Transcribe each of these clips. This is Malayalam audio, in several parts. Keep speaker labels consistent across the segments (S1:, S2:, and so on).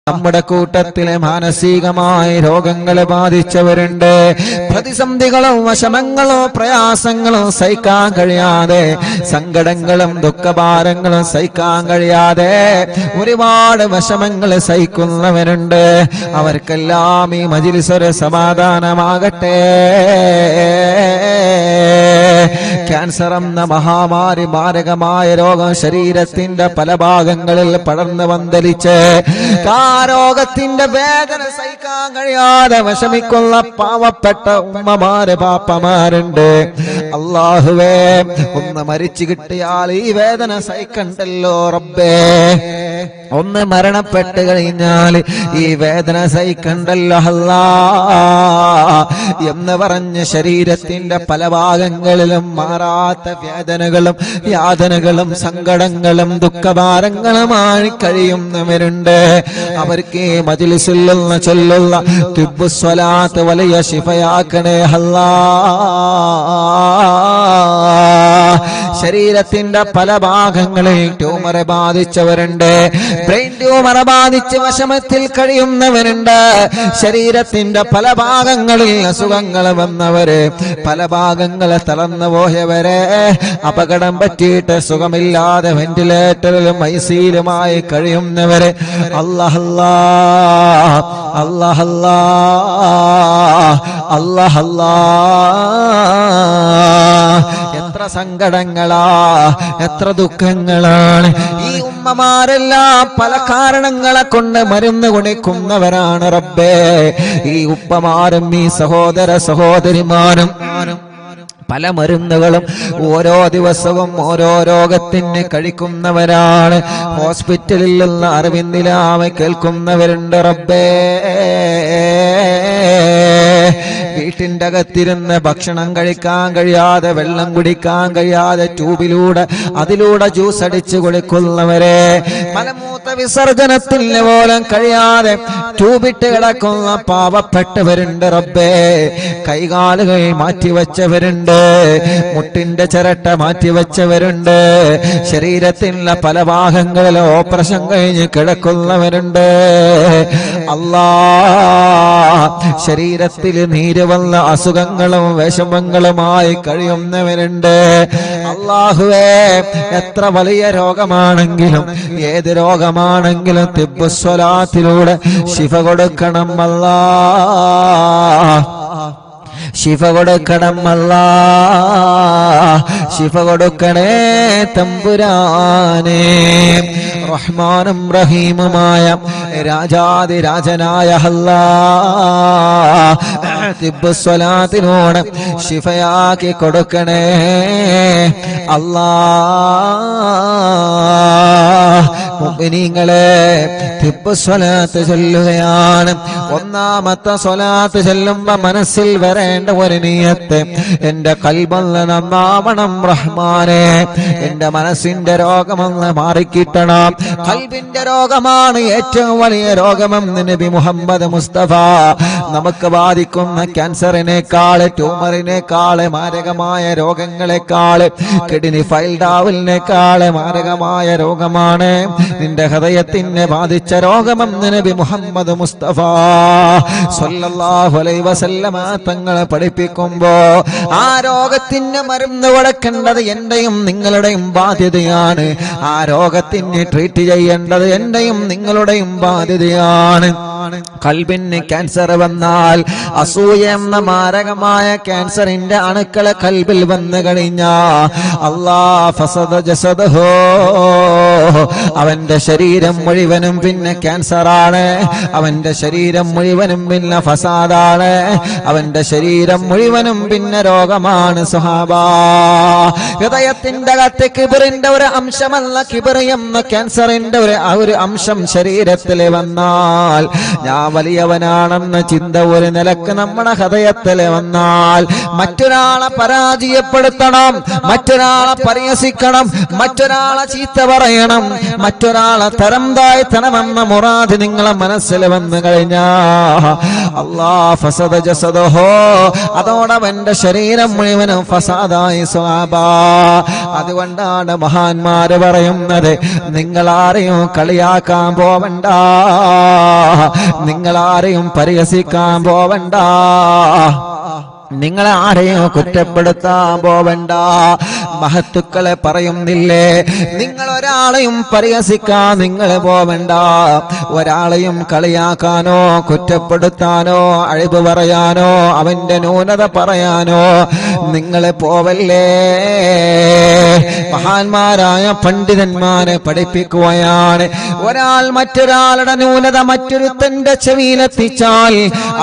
S1: നമ്മുടെ കൂട്ടത്തിലെ മാനസികമായ രോഗങ്ങളെ ബാധിച്ചവരുണ്ട്. പ്രതിസന്ധികളും വിഷമങ്ങളും പ്രയാസങ്ങളും സഹിക്കാൻ കഴിയാതെ, സങ്കടങ്ങളും ദുഃഖഭാരങ്ങളും സഹിക്കാൻ കഴിയാതെ ഒരുപാട് വിഷമങ്ങൾ സഹിക്കുന്നവരുണ്ട്. അവർക്കെല്ലാം ഈ മജ്‌ലിസ് ഒരു സമാധാനമാകട്ടെ. ക്യാൻസർ എന്ന മഹാമാരി, മാരകമായ രോഗം ശരീരത്തിന്റെ പല ഭാഗങ്ങളിൽ പടർന്ന് പന്തലിച്ച് ആ രോഗത്തിന്റെ വേദന സഹിക്കാൻ കഴിയാതെ വിഷമിക്കുന്ന പാവപ്പെട്ട ഉമ്മമാര് പാപ്പമാരുണ്ട്. അല്ലാഹുവേ, ഒന്ന് മരിച്ചു കിട്ടിയാൽ ഈ വേദന സഹിക്കണ്ടല്ലോ റബ്ബേ. ഒന്ന് മരണപ്പെട്ട് കഴിഞ്ഞാൽ ഈ വേദന സഹിക്കണ്ടല്ലോ അല്ലാ എന്ന് പറഞ്ഞ് ശരീരത്തിന്റെ പല ഭാഗങ്ങളിലും മാറാത്ത വേദനകളും യാതനകളും സങ്കടങ്ങളും ദുഃഖഭാരങ്ങളുമായി കഴിയുന്നവരുണ്ട്. അവർക്ക് ഈ മജ്‌ലിസിൽ നിന്ന് ചൊല്ലുള്ള തിബ്ബുസ് സ്വലാത്ത് വലിയ ശിഫയാക്കണേ അല്ലാ. ശരീരത്തിന്റെ പല ഭാഗങ്ങളിൽ ട്യൂമർ ബാധിച്ചവരുണ്ട്. ബ്രെയിൻ ട്യൂമർ ബാധിച്ച് വിഷമത്തിൽ കഴിയുന്നവരുണ്ട്. ശരീരത്തിന്റെ പല ഭാഗങ്ങളിൽ അസുഖങ്ങൾ വന്നവര്, പല ഭാഗങ്ങളെ തളർന്നു പോയവരെ, അപകടം പറ്റിയിട്ട് സുഖമില്ലാതെ വെന്റിലേറ്ററിലും ഐസിയിലുമായി കഴിയുന്നവര്, അല്ലാഹ് അല്ലാഹ് അല്ലാഹ് അല്ലാഹ്. എത്ര സങ്കടങ്ങളാ, എത്ര ദുഃഖങ്ങളാണ്. ഈ ഉമ്മമാരെല്ലാം പല കാരണങ്ങളെ കൊണ്ട് മരുന്ന് കുടിക്കുന്നവരാണ് റബ്ബേ. ഈ ഉപ്പമാരും ഈ സഹോദര സഹോദരിമാരും പല മരുന്നുകളും ഓരോ ദിവസവും ഓരോ രോഗത്തിന് കഴിക്കുന്നവരാണ്. ഹോസ്പിറ്റലിൽ നിന്ന് അറിവിന്ദിലാമ കേൾക്കുന്നവരുണ്ട് റബ്ബേ. വീട്ടിന്റെ അകത്തിരുന്ന് ഭക്ഷണം കഴിക്കാൻ കഴിയാതെ, വെള്ളം കുടിക്കാൻ കഴിയാതെ അതിലൂടെ ജ്യൂസ് അടിച്ചു കൊടുക്കുന്നവരെ, മലമൂത്ര വിസർജനത്തിന് പോലും കഴിയാതെ ട്യൂബിട്ട് കിടക്കുന്ന പാവപ്പെട്ടവരുണ്ട് റബ്ബേ. കൈകാലുകൾ മാറ്റിവെച്ചവരുണ്ട്, മുട്ടിന്റെ ചിരട്ട മാറ്റിവെച്ചവരുണ്ട്, ശരീരത്തിലുള്ള പല ഭാഗങ്ങളിൽ ഓപ്പറേഷൻ കഴിഞ്ഞ് കിടക്കുന്നവരുണ്ട്. അല്ലാ, ശരീരത്തിൽ നീര് വന്ന അസുഖങ്ങളും വിഷമങ്ങളുമായി കഴിയുന്നവരുണ്ട്. അല്ലാഹുവേ, എത്ര വലിയ രോഗമാണെങ്കിലും ഏത് രോഗമാണെങ്കിലും തിബ്ബുസ് സ്വലാത്തിലൂടെ ശിഫ കൊടുക്കണം അല്ലാ, ശിഫ കൊടുക്കണം അല്ലാ, ശിഫ കൊടുക്കണേ തമ്പുരാനേ. റഹ്മാനും റഹീമുമായ രാജാതിരാജനായ അല്ലാഹ്, തിബ്ബുസ് സ്വലാത്തിനോട് ശിഫയാക്കി കൊടുക്കണേ അല്ലാഹ്. മുഅ്മിനീങ്ങളെ, തിബ്ബുസ് സ്വലാത്ത് ചൊല്ലുകയാണ്. ഒന്നാമത്തെ സ്വലാത്ത് ചൊല്ലുമ്പോ മനസ്സിൽ വരേണ്ട ഒരു നിയത്ത്, എന്റെ ഖൽബൊന്ന് നന്നാവണം റഹ്മാനെ, എന്റെ മനസ്സിന്റെ രോഗമൊന്ന് മാറിക്കിട്ടണം. ഖൽബിന്റെ രോഗമാണ് ഏറ്റവും വലിയ രോഗമെന്ന് നബി മുഹമ്മദ് മുസ്തഫ. നമുക്ക് ബാധിക്കുന്ന ക്യാൻസറിനേക്കാള്, ട്യൂമറിനേക്കാള്, മാരകമായ രോഗങ്ങളെക്കാള്, കിഡ്നി ഫെയിൽഡാവലിനേക്കാള് മാരകമായ രോഗമാണ് നിന്റെ ഹൃദയത്തിനെ ബാധിച്ച രോഗമെന്ന് നബി മുഹമ്മദ് മുസ്തഫ സ്വല്ലല്ലാഹു അലൈഹി വസല്ലമ തങ്ങളെ പഠിപ്പിക്കുമ്പോ ആ രോഗത്തിന് മരുന്ന് കൊടുക്കേണ്ടത് എന്റെയും നിങ്ങളുടെയും ബാധ്യതയാണ്. ആ രോഗത്തിന് ട്രീറ്റ് ചെയ്യേണ്ടത് എന്റെയും നിങ്ങളുടെയും ബാധ്യതയാണ്. ഖൽബിന് ക്യാൻസർ വന്നാൽ, അസൂയ എന്ന മാരകമായ ക്യാൻസറിന്റെ അണുക്കളെ ഖൽബിൽ വന്നു കഴിഞ്ഞാ, അല്ലാഹ് ഫസദ ജസദഹു, അവന്റെ ശരീരം മുഴുവനും പിന്നെ ക്യാൻസറാണ്, അവന്റെ ശരീരം മുഴുവനും പിന്നെ ഫസാദാണ്, അവന്റെ ശരീരം മുഴുവനും പിന്നെ രോഗമാണ് സുഹാബാ. ഹൃദയത്തിന്റെ അകത്ത് കിബറിന്റെ ഒരു അംശമല്ല, കിബർ എന്ന ക്യാൻസറിന്റെ ഒരു അംശം ശരീരത്തിൽ വന്നാൽ, ഞാൻ വലിയവനാണെന്ന ചിന്ത ഒരു നിലക്ക് നമ്മുടെ ഹൃദയത്തിൽ വന്നാൽ, മറ്റൊരാളെ പരാജയപ്പെടുത്തണം, മറ്റൊരാളെ പരിഹസിക്കണം, മറ്റൊരാളെ ചീത്ത പറയണം, മറ്റൊരാളെ തരം താഴ്ത്തണമെന്ന മുറാദ് നിങ്ങളെ മനസ്സിൽ വന്നു കഴിഞ്ഞാ, അല്ലാഹ് ഫസദ ജസദഹു, അതോടവന്റെ ശരീരം മുഴുവനും ഫസാദായി സ്വഹാബാ. അതുകൊണ്ടാണ് മഹാന്മാര് പറയുന്നത്, നിങ്ങൾ ആരെയും കളിയാക്കാൻ പോവണ്ട, നിങ്ങളാരെയും പരിഹസിക്കാൻ പോവണ്ട, നിങ്ങളെ ആരെയും കുറ്റപ്പെടുത്താൻ പോവണ്ട. മഹത്തുക്കളെ പറയുന്നില്ലേ, നിങ്ങൾ ഒരാളെയും പരിഹസിക്കാൻ നിങ്ങൾ പോവണ്ട, ഒരാളെയും കളിയാക്കാനോ കുറ്റപ്പെടുത്താനോ അഴിവ് പറയാനോ അവന്റെ ന്യൂനത പറയാനോ നിങ്ങളെ പോവല്ലേ. മഹാന്മാരായ പണ്ഡിതന്മാരെ പഠിപ്പിക്കുകയാണ്, ഒരാൾ മറ്റൊരാളുടെ ന്യൂനത മറ്റൊരുത്തന്റെ ചെവിയിലെത്തിച്ചാൽ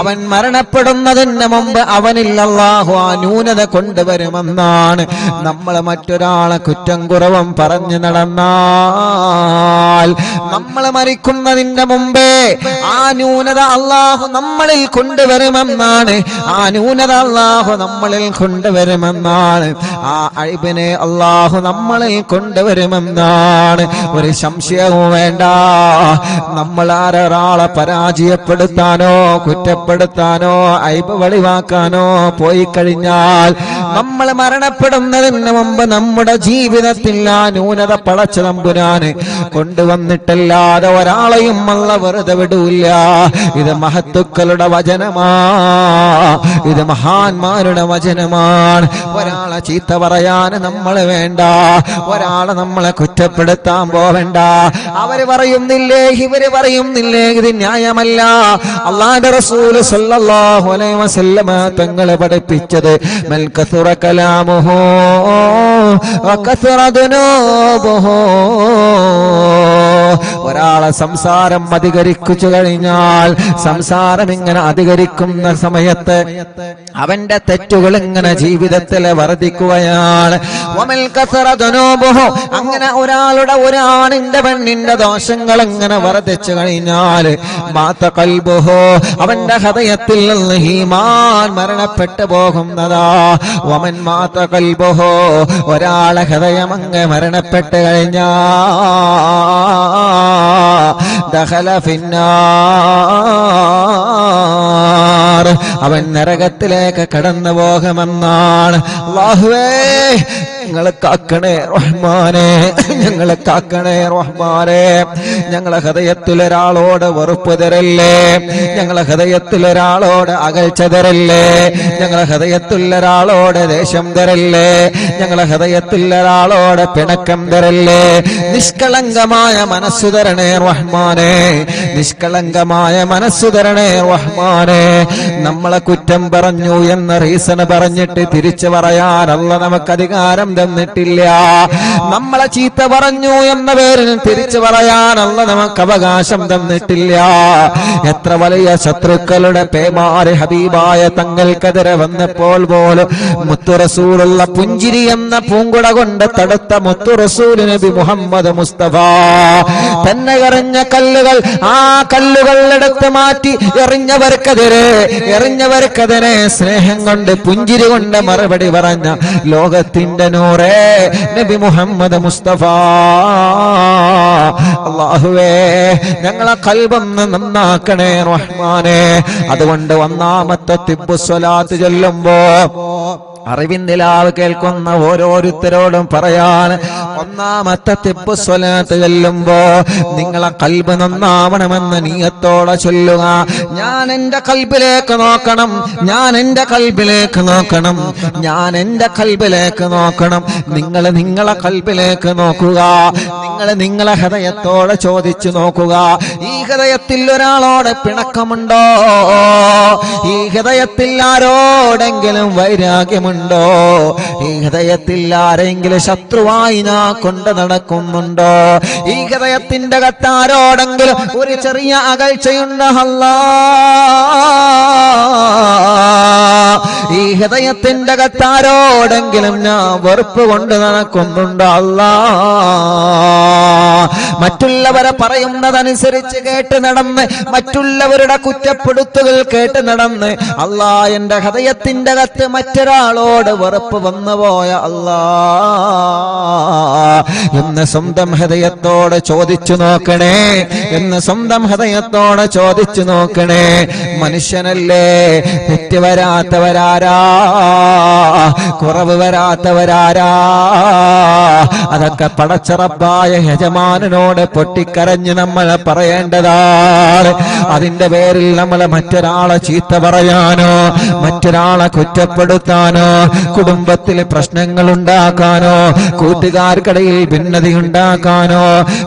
S1: അവൻ മരണപ്പെടുന്നതിന് മുമ്പ് അവനിൽ അല്ലാഹു ആ ന്യൂനത കൊണ്ടുവരുമെന്നാണ്. നമ്മൾ മറ്റൊരാളെ കുറ്റം കുറവും പറഞ്ഞു നടന്നാൽ നമ്മൾ മരിക്കുന്നതിന്റെ മുമ്പേ ആ ന്യൂനത അല്ലാഹു നമ്മളിൽ കൊണ്ടുവരുമെന്നാണ്. ആ ന്യൂനത അല്ലാഹു നമ്മളിൽ കൊണ്ടുവരുമെന്നാണ്. ആ അഴിബിനെ അല്ലാഹു നമ്മളിൽ കൊണ്ടുവരുമെന്നാണ്. ഒരു സംശയവും വേണ്ട. നമ്മൾ ആരൊരാളെ പരാജയപ്പെടുത്താനോ കുറ്റപ്പെടുത്താനോ അഴിബ് വെളിവാക്കാനോ പോയി കഴിഞ്ഞാൽ നമ്മൾ മരണപ്പെടുന്നതിന് മുമ്പ് നമ്മുടെ ജീവിതത്തിൽ ആ ന്യൂനത പടച്ച തമ്പുരാന് കൊണ്ടുവന്നിട്ടല്ലാതെ ഒരാളെയും അല്ല വെറുതെ വിടൂല്ല. ഇത് മഹത്തുക്കളുടെ വചനമാ, ഇത് മഹാന്മാരുടെ വചനമാണ്. ഒരാളെ ചീത്ത പറയാൻ നമ്മൾ വേണ്ട, ഒരാളെ നമ്മളെ കുറ്റപ്പെടുത്താൻ പോവേണ്ട. അവര് പറയുന്നില്ലേ ഇവര് പറയുന്നില്ലേ ഇത് ന്യായമല്ല. അല്ലാഹുവിന്റെ റസൂൽ സ്വല്ലല്ലാഹു അലൈഹി വസല്ലമ തങ്ങളെ പഠിപ്പിച്ചത് മൽ കസുറ കലാമുഹു വകസുറ ദുനൂബുഹു. ഒരാളെ സംസാരം അധികരിച്ചു കഴിഞ്ഞാൽ, സംസാരം ഇങ്ങനെ അധികരിക്കുന്ന സമയത്ത് അവന്റെ തെറ്റുകൾ ഇങ്ങനെ ജീവിതത്തിൽ വർദ്ധിക്കുകയാണ്. വമൽ കസറ ദുനൂബുഹു, അങ്ങനെ ഒരാണിന്റെ പെണ്ണിന്റെ ദോഷങ്ങൾ ഇങ്ങനെ വർദ്ധിച്ചു കഴിഞ്ഞാൽ മാത ഖൽബുഹു, അവന്റെ ഹൃദയത്തിൽ നിന്ന് ഈമാൻ മരണപ്പെട്ടു പോകുന്നതാ. വമൻ മാത ഖൽബുഹു, ഒരാളെ ഹൃദയം അങ്ങ് മരണപ്പെട്ട് കഴിഞ്ഞാൽ ദഖല ഫിന്നാർ, അവൻ നരകത്തിലേക്ക് കടന്നു പോകുമെന്നാണ്. അല്ലാഹുവേ ഞങ്ങളെ കാക്കണേ റഹ്മാനെ, ഞങ്ങളെ കാക്കണേ റഹ്മാനെ. ഞങ്ങളെ ഹൃദയത്തിൽ ഒരാളോട് വെറുപ്പ് തരല്ലേ, ഞങ്ങളെ ഹൃദയത്തിൽ ഒരാളോട് അകൽച്ച തരല്ലേ, ഞങ്ങളെ ഹൃദയത്തിൽ ഒരാളോട് ദേഷ്യം തരല്ലേ, ഞങ്ങളെ ഹൃദയത്തിൽ ഒരാളോട് പിണക്കം തരല്ലേ. നിഷ്കളങ്കമായ മനസ്സു തരണേ റഹ്മാനെ, നിഷ്കളങ്കമായ മനസ്സു തരണേ റഹ്മാനെ. നമ്മളെ കുറ്റം പറഞ്ഞു എന്ന റീസൺ പറഞ്ഞിട്ട് തിരിച്ചു പറയാൻ അല്ലാഹു നമുക്ക് അധികാരം തന്നിട്ടില്ല. നമ്മളെ ചീത്ത പറഞ്ഞു എന്ന പേരിൽ തിരിച്ചു പറയാൻ അല്ലാഹു നമുക്ക് അവകാശം തന്നിട്ടില്ല. എത്ര വലിയ ശത്രുക്കളുടെ പേമാര് ഹബീബായ തങ്ങൾക്കെതിരെ വന്നപ്പോൾ പോലും മുത്തു റസൂലുള്ള പുഞ്ചിരി എന്ന പൂങ്കുട കൊണ്ട് തടുത്ത മുത്തു റസൂൽ നബി മുഹമ്മദ് മുസ്തഫ തന്നെ എറിഞ്ഞ കല്ലുകൾ, ആ കല്ലുകൾ എടുത്ത് മാറ്റി എറിഞ്ഞവർക്കെതിരെ സ്നേഹം കൊണ്ട് പുഞ്ചിരി കൊണ്ട് മറുപടി പറഞ്ഞ ലോകത്തിന്റെ നൂറേ നബി മുഹമ്മദ് മുസ്തഫ. അല്ലാഹുവേ ഞങ്ങളെ ഖൽബൊന്ന് നന്നാക്കണേ റഹ്മാനെ. അതുകൊണ്ട് ഒന്നാമത്തെ തിബ്ബു സ്വലാത്ത് ചൊല്ലുമ്പോ അറിവിന്ദിലാവ് കേൾക്കുന്ന ഓരോരുത്തരോടും പറയാൻ, ഒന്നാമത്തെ തിബ്ബു സ്വലാത്ത് ചൊല്ലുമ്പോ നിങ്ങളെ ഖൽബ് നന്നാവണമെന്ന് നീയത്തോടെ ചൊല്ലുക. ഞാൻ എന്റെ ഖൽബിലേക്ക് നോക്കണം, ഞാൻ എന്റെ ഖൽബിലേക്ക് നോക്കണം, ഞാൻ എന്റെ ഖൽബിലേക്ക് നോക്കണം. നിങ്ങൾ നിങ്ങളെ ഖൽബിലേക്ക് നോക്കുക, നിങ്ങൾ നിങ്ങളെ ഹൃദയത്തോടെ ചോദിച്ചു നോക്കുക. ഈ ഹൃദയത്തിൽ ഒരാളോട് പിണക്കമുണ്ടോ? ഈ ഹൃദയത്തിൽ ആരോടെങ്കിലും വൈരാഗ്യമുണ്ടോ? ഈ ഹൃദയത്തിൽ ആരെങ്കിലും ശത്രുവായി ഞാൻ കൊണ്ട് നടക്കുന്നുണ്ടോ? ഈ ഹൃദയത്തിന്റെ അകത്താരോടെങ്കിലും ഒരു ചെറിയ അകൽച്ചയുണ്ടോ? ഈ ഹൃദയത്തിന്റെ അകത്താരോടെങ്കിലും ഞാൻ വെറുപ്പ് കൊണ്ട് നടക്കുന്നുണ്ടോ? അല്ലാ, മറ്റുള്ളവരെ പറയുന്നതനുസരിച്ച് കേട്ട് നടന്ന്, മറ്റുള്ളവരുടെ കുറ്റപ്പെടുത്തുകൾ കേട്ട് നടന്ന്, അല്ലാ എന്റെ ഹൃദയത്തിന്റെ അകത്ത് മറ്റൊരാളോട് വെറുപ്പ് വന്നുപോയ അല്ലാ എന്ന് സ്വന്തം ഹൃദയത്തോടെ ചോദിച്ചു നോക്കണേ, എന്ന് സ്വന്തം ഹൃദയത്തോടെ ചോദിച്ചു നോക്കണേ. മനുഷ്യനല്ലേ, തെറ്റ് വരാത്തവരാരാ, കുറവ് വരാത്തവരാരാ? അതൊക്കെ പടച്ച റബ്ബായ യജമാനനോട് പൊട്ടിക്കരഞ്ഞ് നമ്മൾ പറയേണ്ടതാണ്. അതിന്റെ പേരിൽ നമ്മൾ മറ്റൊരാളെ ചീത്ത പറയാനോ മറ്റൊരാളെ കുറ്റപ്പെടുത്താനോ കുടുംബത്തിൽ പ്രശ്നങ്ങൾ ഉണ്ടാക്കാനോ കൂട്ടുകാർക്കിടയിൽ ഭിന്നത ഉണ്ടാക്കാനോ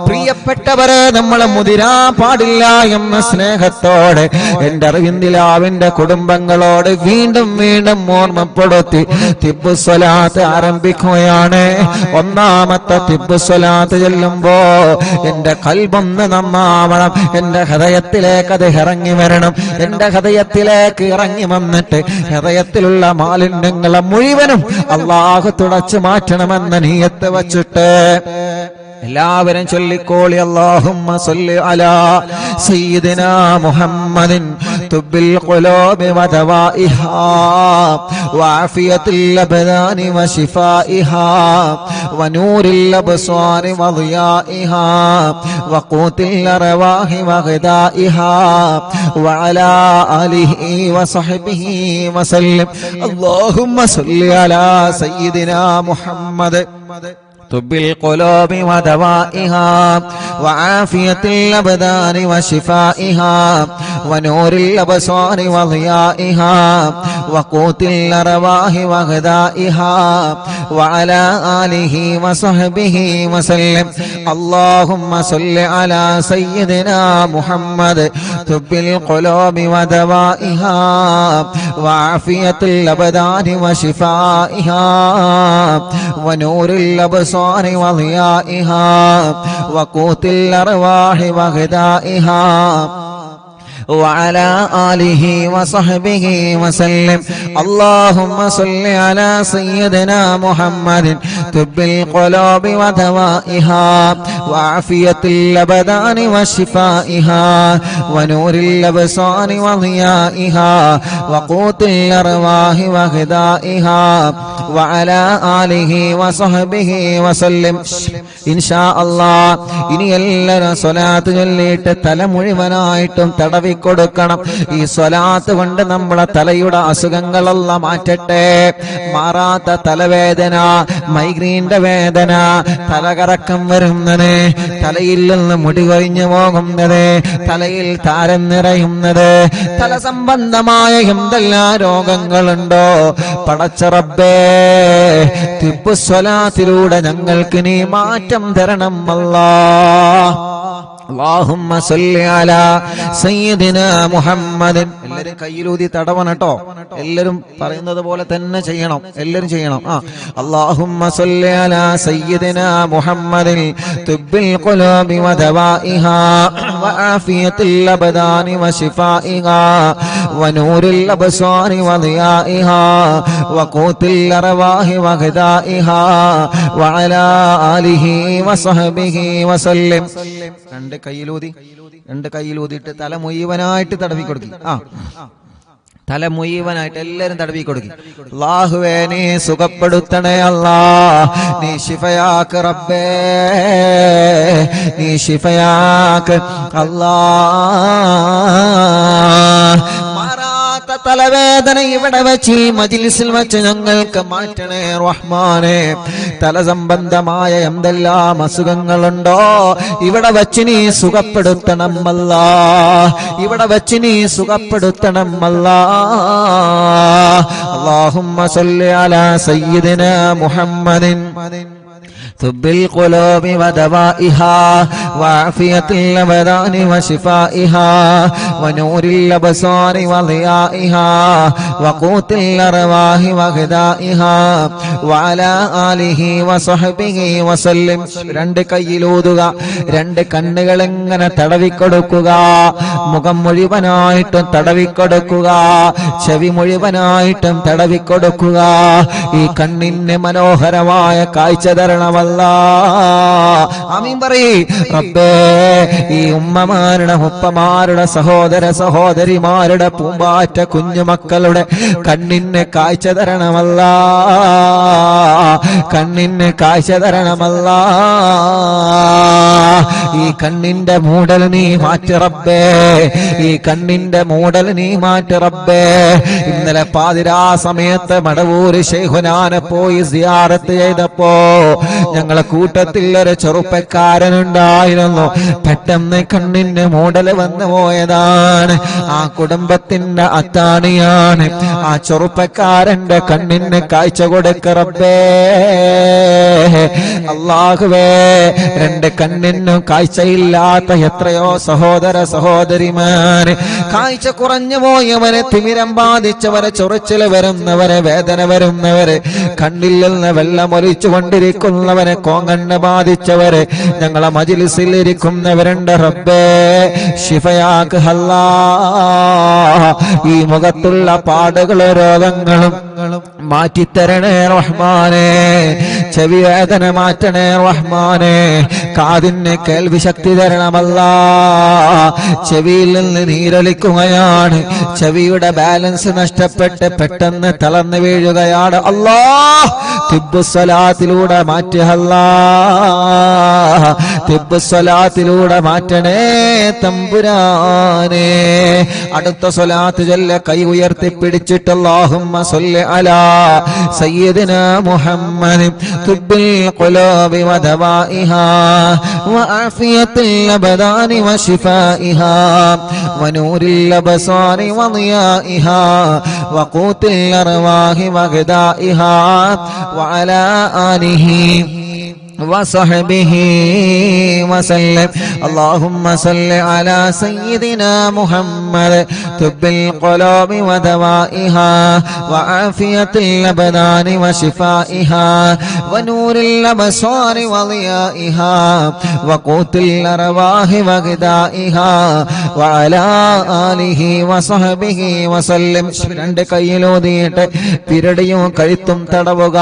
S1: പ്രിയപ്പെട്ടവരെ നമ്മൾ മുതിരാ പാടില്ല എന്ന സ്നേഹത്തോടെ എന്റെ അറിവിന്ദിലാവിന്റെ കുടുംബങ്ങളോട് വീണ്ടും വീണ്ടും ഓർമ്മപ്പെടുത്തി തിബ്ബുസ്വലാത്ത് ആരംഭിക്കുകയാണ്. ഒന്നാമത്തെ തിബ്ബുസ്വലാത്ത് ചെല്ലുമ്പോ എന്റെ ഖൽബൊന്ന് നന്നാവണം, എന്റെ ഹൃദയത്തിലേക്ക് അത് ഇറങ്ങി വരണം. എന്റെ ഹൃദയത്തിലേക്ക് ഇറങ്ങി വന്നിട്ട് ഹൃദയത്തിലുള്ള മാലിന്യങ്ങളെ മുഴുവനും അല്ലാഹു തുടച്ചു മാറ്റണമെന്ന നിയ്യത്ത് വച്ചിട്ട് എല്ലാവരും ചൊല്ലിക്കോളി. അല്ലാഹുമ്മ സ്വല്ലി അലാ സയ്യിദിനാ മുഹമ്മദിൻ തുബ്ബിൽ ഖുലൂബി വദവാഇഹാ വഅഫിയത്തിൽ അബ്ദാനി വശിഫാഇഹാ വനൂരിൽ അബ്സ്വാരി വദിയാഇഹാ വഖൂത്തിൽ അർവാഹി വഗദാഇഹാ വഅലാ ആലിഹി വസഹ്ബിഹി വസല്ലം. അല്ലാഹുമ്മ സ്വല്ലി അലാ സയ്യിദിനാ മുഹമ്മദ് طب القلوب ودوائها وعافية الأبدان وشفائها ونور الأبصار وضيائها وقوت الأرواح وغذائها وعلى آله وصحبه وسلم. اللهم صل على سيدنا محمد طب القلوب ودوائها وعافية الأبدان وشفائها ونور الأبصار وضيائها وقوت الأرواح وغذائها وعلى آله وصحبه وسلم. اللهم صل على سيدنا محمد طب القلوب ودوائها وعافية الأبدان وشفائها ونور الأبصار وضيائها وقوت الأرواح وغذائها وعلى آله وصحبه وسلم. إن شاء الله ഇനി എല്ലാവരും സ്വലാത്ത് ചൊല്ലിയിട്ട് തല മുഴുവനായിട്ടും തടവിക്കൊടുക്കണം. ഈ സ്വലാത്ത് കൊണ്ട് നമ്മളെ തലയുടെ അസുഖങ്ങളെല്ലാം മാറ്റട്ടെ. മാറാത്ത തലവേദന, മൈഗ്രീന്റെ വേദന, തലകറക്കം വരുന്നത്, തലയിൽ നിന്ന് മുടി കൊഴിഞ്ഞു പോകുന്നത്, തലയിൽ താരം നിറയുന്നത്, തല സംബന്ധമായ എന്തെല്ലാം രോഗങ്ങളുണ്ടോ പടച്ച റബ്ബേ തിബ്ബുസ്വലാത്തിലൂടെ ഞങ്ങൾക്ക് നീ മാറ്റം തരണം അല്ലാഹ്. اللهم صل على سيدنا محمد. എല്ലാരും കയ്യിലൂതി തടവണം കേട്ടോ. എല്ലാരും പറയുന്നത് പോലെ തന്നെ ചെയ്യണം. എല്ലാരും ചെയ്യണം. اللهم صل على سيدنا محمد طب القلوب ودوائها وعافية الأبدان وشفائها ونور الأبصار وضيائها وقوت الأرواح وغذائها وعلى آله وصحبه وسلم. രണ്ട് കയ്യിലൂതിയിട്ട് തല മുഴുവനായിട്ട് തടവി കൊടുക്കി. തല മുഴുവനായിട്ട് എല്ലാരും തടവി കൊടുക്കി. അല്ലാഹുവേ നീ സുഖപ്പെടുത്തണേ അല്ലാ, നീ ശിഫയാക്ക് റബ്ബേ, നീ ശിഫയാക്ക് അല്ലാ. തലവേദന ഇവിടെ വെച്ച് മജ്ലിസിൽ വെച്ച് ഞങ്ങൾക്ക് മാറ്റണേ റഹ്മാനെ. തല സംബന്ധമായ എന്തെല്ലാം അസുഖങ്ങളുണ്ടോ ഇവിടെ വെച്ച് നീ സുഖപ്പെടുത്തണം അല്ലാ, ഇവിടെ വെച്ച് നീ സുഖപ്പെടുത്തണം അല്ലാ. അല്ലാഹുമ്മ സ്വല്ലി അലാ സയ്യിദിനാ മുഹമ്മദിൻ طب القلوب ودوائها وعافية الأبدان وشفائها ونور الأبصار وضيائها وقوت الأرواح وغذائها وعلى آله وصحبه وسلم. രണ്ട് കയ്യിലൂതുക, രണ്ട് കണ്ണുകൾ ഇങ്ങനെ തടവിക്കൊടുക്കുക, മുഖം മുഴുവനായിട്ടും തടവിക്കൊടുക്കുക, ചെവി മുഴുവനായിട്ടും തടവിക്കൊടുക്കുക. ഈ കണ്ണിന് മനോഹരമായ കാഴ്ച തരണമല്ല. ആമീൻ പറയ് റബ്ബേ. ഈ ഉമ്മമാരുടെ ഉപ്പമാരുടെ സഹോദര സഹോദരിമാരുടെ പൂമ്പാറ്റ കുഞ്ഞുമക്കളുടെ കണ്ണിന് കാഴ്ച തരണമല്ല, കണ്ണിന് കാഴ്ച തരണമല്ല. ഈ കണ്ണിന്റെ മൂടൽ നീ മാറ്റി റബ്ബേ, ഈ കണ്ണിന്റെ മൂടൽ നീ മാറ്റി റബ്ബേ. ഇന്നലെ പാതിരാ സമയത്ത് മടവൂര് ശൈഖുനാനെ പോയി സിയാറത്ത് ചെയ്തപ്പോ ഞങ്ങളെ കൂട്ടത്തിൽ ഒരു ചെറുപ്പക്കാരനുണ്ടായിരുന്നു. പെട്ടെന്ന് കണ്ണിന് മൂടൽ വന്നു പോയതാണ്. ആ കുടുംബത്തിന്റെ അത്താണിയാണ്. ആ ചെറുപ്പക്കാരന്റെ കണ്ണിന് കാഴ്ച കൊടുക്ക റബ്ബേ. അല്ലാഹുവേ, രണ്ട് കണ്ണിനും കാഴ്ചയില്ലാത്ത എത്രയോ സഹോദര സഹോദരിമാര്, കാഴ്ച കുറഞ്ഞു പോയവരെ, തിമിരം ബാധിച്ചവരെ, ചൊറിച്ചില് വരുന്നവരെ, വേദന വരുന്നവരെ, കണ്ണിൽ നിന്ന് വെള്ളമൊലിച്ചു കൊണ്ടിരിക്കുന്നവരെ, കോങ്കണ്ണ് ബാധിച്ചവരെ, ഞങ്ങളെ മജ്‌ലിസിൽ ഇരിക്കുന്നവരുണ്ട് റബ്ബേ. ശിഫയാക്ക് അല്ലാ. ഈ മുഖത്തുള്ള പാടുകളും രോഗങ്ങളും മാറ്റിത്തരണേ റഹ്മാനേ. ചെവി വേദന മാറ്റണേ റഹ്മാനേ. കാതിന് കേൾവി ശക്തി തരണമല്ലാ. ചെവിയിൽ നിന്ന് നീരൊലിക്കുകയാണ്. ചെവിയുടെ ബാലൻസ് നഷ്ടപ്പെട്ട് പെട്ടെന്ന് തളർന്നു വീഴുകയാണ്. അല്ലാ, തിബ്ബുസ്സലാത്തിലൂടെ മാറ്റുക അല്ലാ. തിബ്ബുസ്സലാത്തിലൂടെ മാറ്റണേ തമ്പുരാനേ. അടുത്ത സ്വലാത്ത് ചൊല്ല കൈ ഉയർത്തി പിടിച്ചിട്ട് അല്ലാഹുമ്മ സ്വല്ലി അലാ സയ്യിദിനാ മുഹമ്മദ് തുബ്ബിൽ ഖുലൂബി വദവാഇഹാ വആഫിയത്തിൽ അബ്ദാനി വശിഫാഇഹാ വനൂരിൽ അബ്സാരി വദിയാഇഹാ വഖൂത്തിൽ അർവാഹി വഗദാഇഹാ വഅലാ ആലിഹി وصحبه وسلم. اللهم صل على سيدنا محمد طب القلوب ودوائها وعافية الأبدان وشفائها ونور الأبصار وضيائها وقوت الأرواح وغذائها وعلى آله وصحبه وسلم. രണ്ട് കൈയിലൂതിയിട്ട് പിരടിയും കഴുത്തും തടവുക,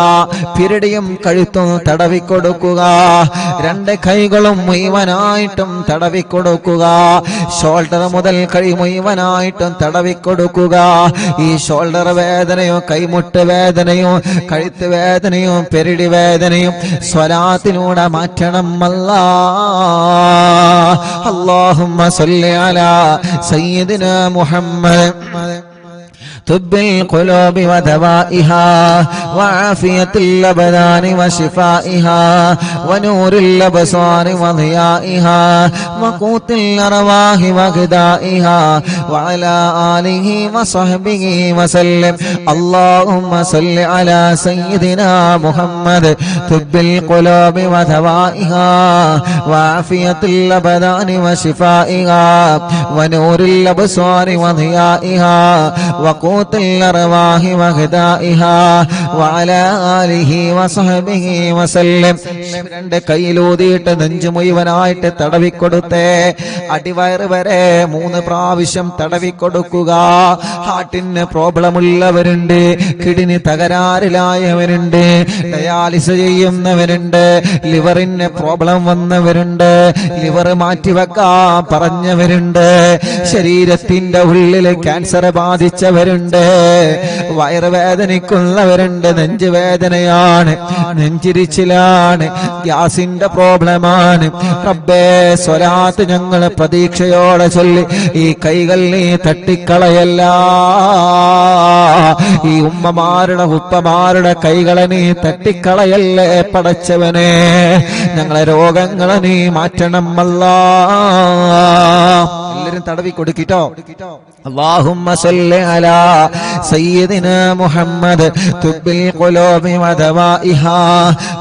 S1: പിരടിയും കഴുത്തും തടവിക്കൊടുക്കുക. രണ്ട് കൈകളും മുഴുവനായിട്ടും തടവിക്കൊടുക്കുക. ഷോൾഡർ മുതൽ കൈ മുഴുവനായിട്ടും തടവിക്കൊടുക്കുക. ഈ ഷോൾഡർ വേദനയും കൈമുട്ട് വേദനയും കഴുത്ത് വേദനയും പെരിടി വേദനയും സ്വലാത്തിലൂടെ മാറ്റണം അല്ലാ. അല്ലാഹുമ്മ സ്വല്ലി അലാ സയ്യിദിനാ മുഹമ്മദ് طب القلوب ودوائها وعافية الأبدان وشفائها ونور الأبصار وضيائها وقوت الأرواح وغذائها وعلى آله وصحبه وسلم. اللهم صل على سيدنا محمد طب القلوب ودوائها وعافية الأبدان وشفائها ونور الأبصار وضيائها وقوت الأرواح وغذائها وعلى آله وصحبه وسلم. രണ്ട് കൈയിലൂതിയിട്ട് നെഞ്ചു മുഴുവനായിട്ട് തടവിക്കൊടുത്തേ. അടിവയറ് വരെ 3 പ്രാവശ്യം തടവിക്കൊടുക്കുക. ഹാർട്ടിന് പ്രോബ്ലം ഉള്ളവരുണ്ട്, കിഡ്നി തകരാറിലായവരുണ്ട്, ഡയാലിസ് ചെയ്യുന്നവരുണ്ട്, ലിവറിന് പ്രോബ്ലം വന്നവരുണ്ട്, ലിവർ മാറ്റിവെക്കാൻ പറഞ്ഞവരുണ്ട്, ശരീരത്തിന്റെ ഉള്ളിൽ ക്യാൻസർ ബാധിച്ചവരുണ്ട്, വയറുവേദനിക്കുന്നവരുണ്ട്, നെഞ്ചുവേദനയാണ്, നെഞ്ചിരിച്ചിലാണ്, ഗ്യാസിന്റെ പ്രോബ്ലമാണ്. റബ്ബേ, സ്വലാത്ത് ഞങ്ങൾ പ്രതീക്ഷയോടെ ചൊല്ലി ഈ കൈകൾ നീ തട്ടിക്കളയല്ല. ഈ ഉമ്മമാരുടെ ഉപ്പമാരുടെ കൈകളെ നീ തട്ടിക്കളയല്ലേ പടച്ചവനെ. ഞങ്ങളെ രോഗങ്ങളെ നീ മാറ്റണം അല്ലാ. എല്ലാവരും തടവി കൊടുക്കിട്ടോ. اللهم صل على سيدنا محمد طب القلوب ودوائها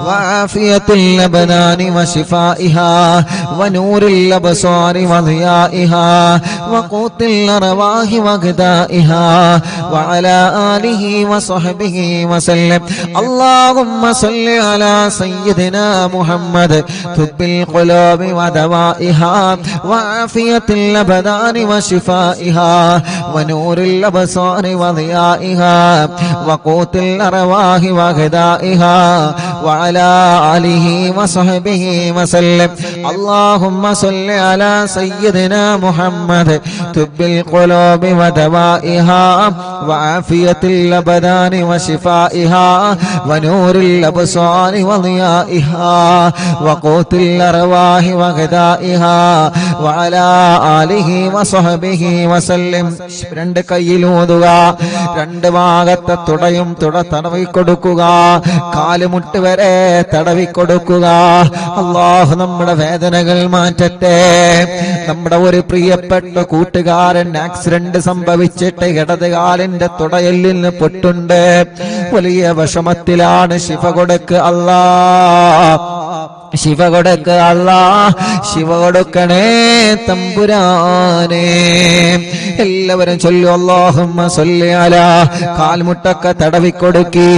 S1: وعافية الأبدان وشفائها ونور الأبصار وضيائها وقوت الأرواح وغذائها وعلى آله وصحبه وسلم. اللهم صل على سيدنا محمد طب القلوب ودوائها وعافية الأبدان وشفائها ونور الأبصار وضيائها وقوت الأرواح وغذائها وعلى آله وصحبه وسلم. اللهم صل على سيدنا محمد طب القلوب ودوائها وعافية الأبدان وشفائها ونور الأبصار وضيائها وقوت الأرواح وغذائها وعلى آله وصحبه وسلم. രണ്ട് കൈയിലൂതുക, രണ്ട് ഭാഗത്തെ തുടയും തടവിക്കൊടുക്കുക, കാലുമുട്ട് വരെ തടവിക്കൊടുക്കുക. അല്ലാഹു നമ്മുടെ വേദനകൾ മാറ്റട്ടെ. നമ്മുടെ ഒരു പ്രിയപ്പെട്ട കൂട്ടുകാരൻ ആക്സിഡന്റ് സംഭവിച്ചിട്ട് ഇടത് കാലിന്റെ തുടയെല്ലിന് പൊട്ടുണ്ട്, വലിയ വിഷമത്തിലാണ്. ശിഫ കൊടുക്ക് അല്ലാ, ശിവ കൊടുക്ക് അല്ലാ, ശിവ കൊടുക്കണേ തമ്പുരാനെ. എല്ലാവരും ചൊല്ലു അല്ലാഹുമ്മ സ്വല്ലി അലാ. കാൽമുട്ടൊക്കെ തടവിക്കൊടുക്കി.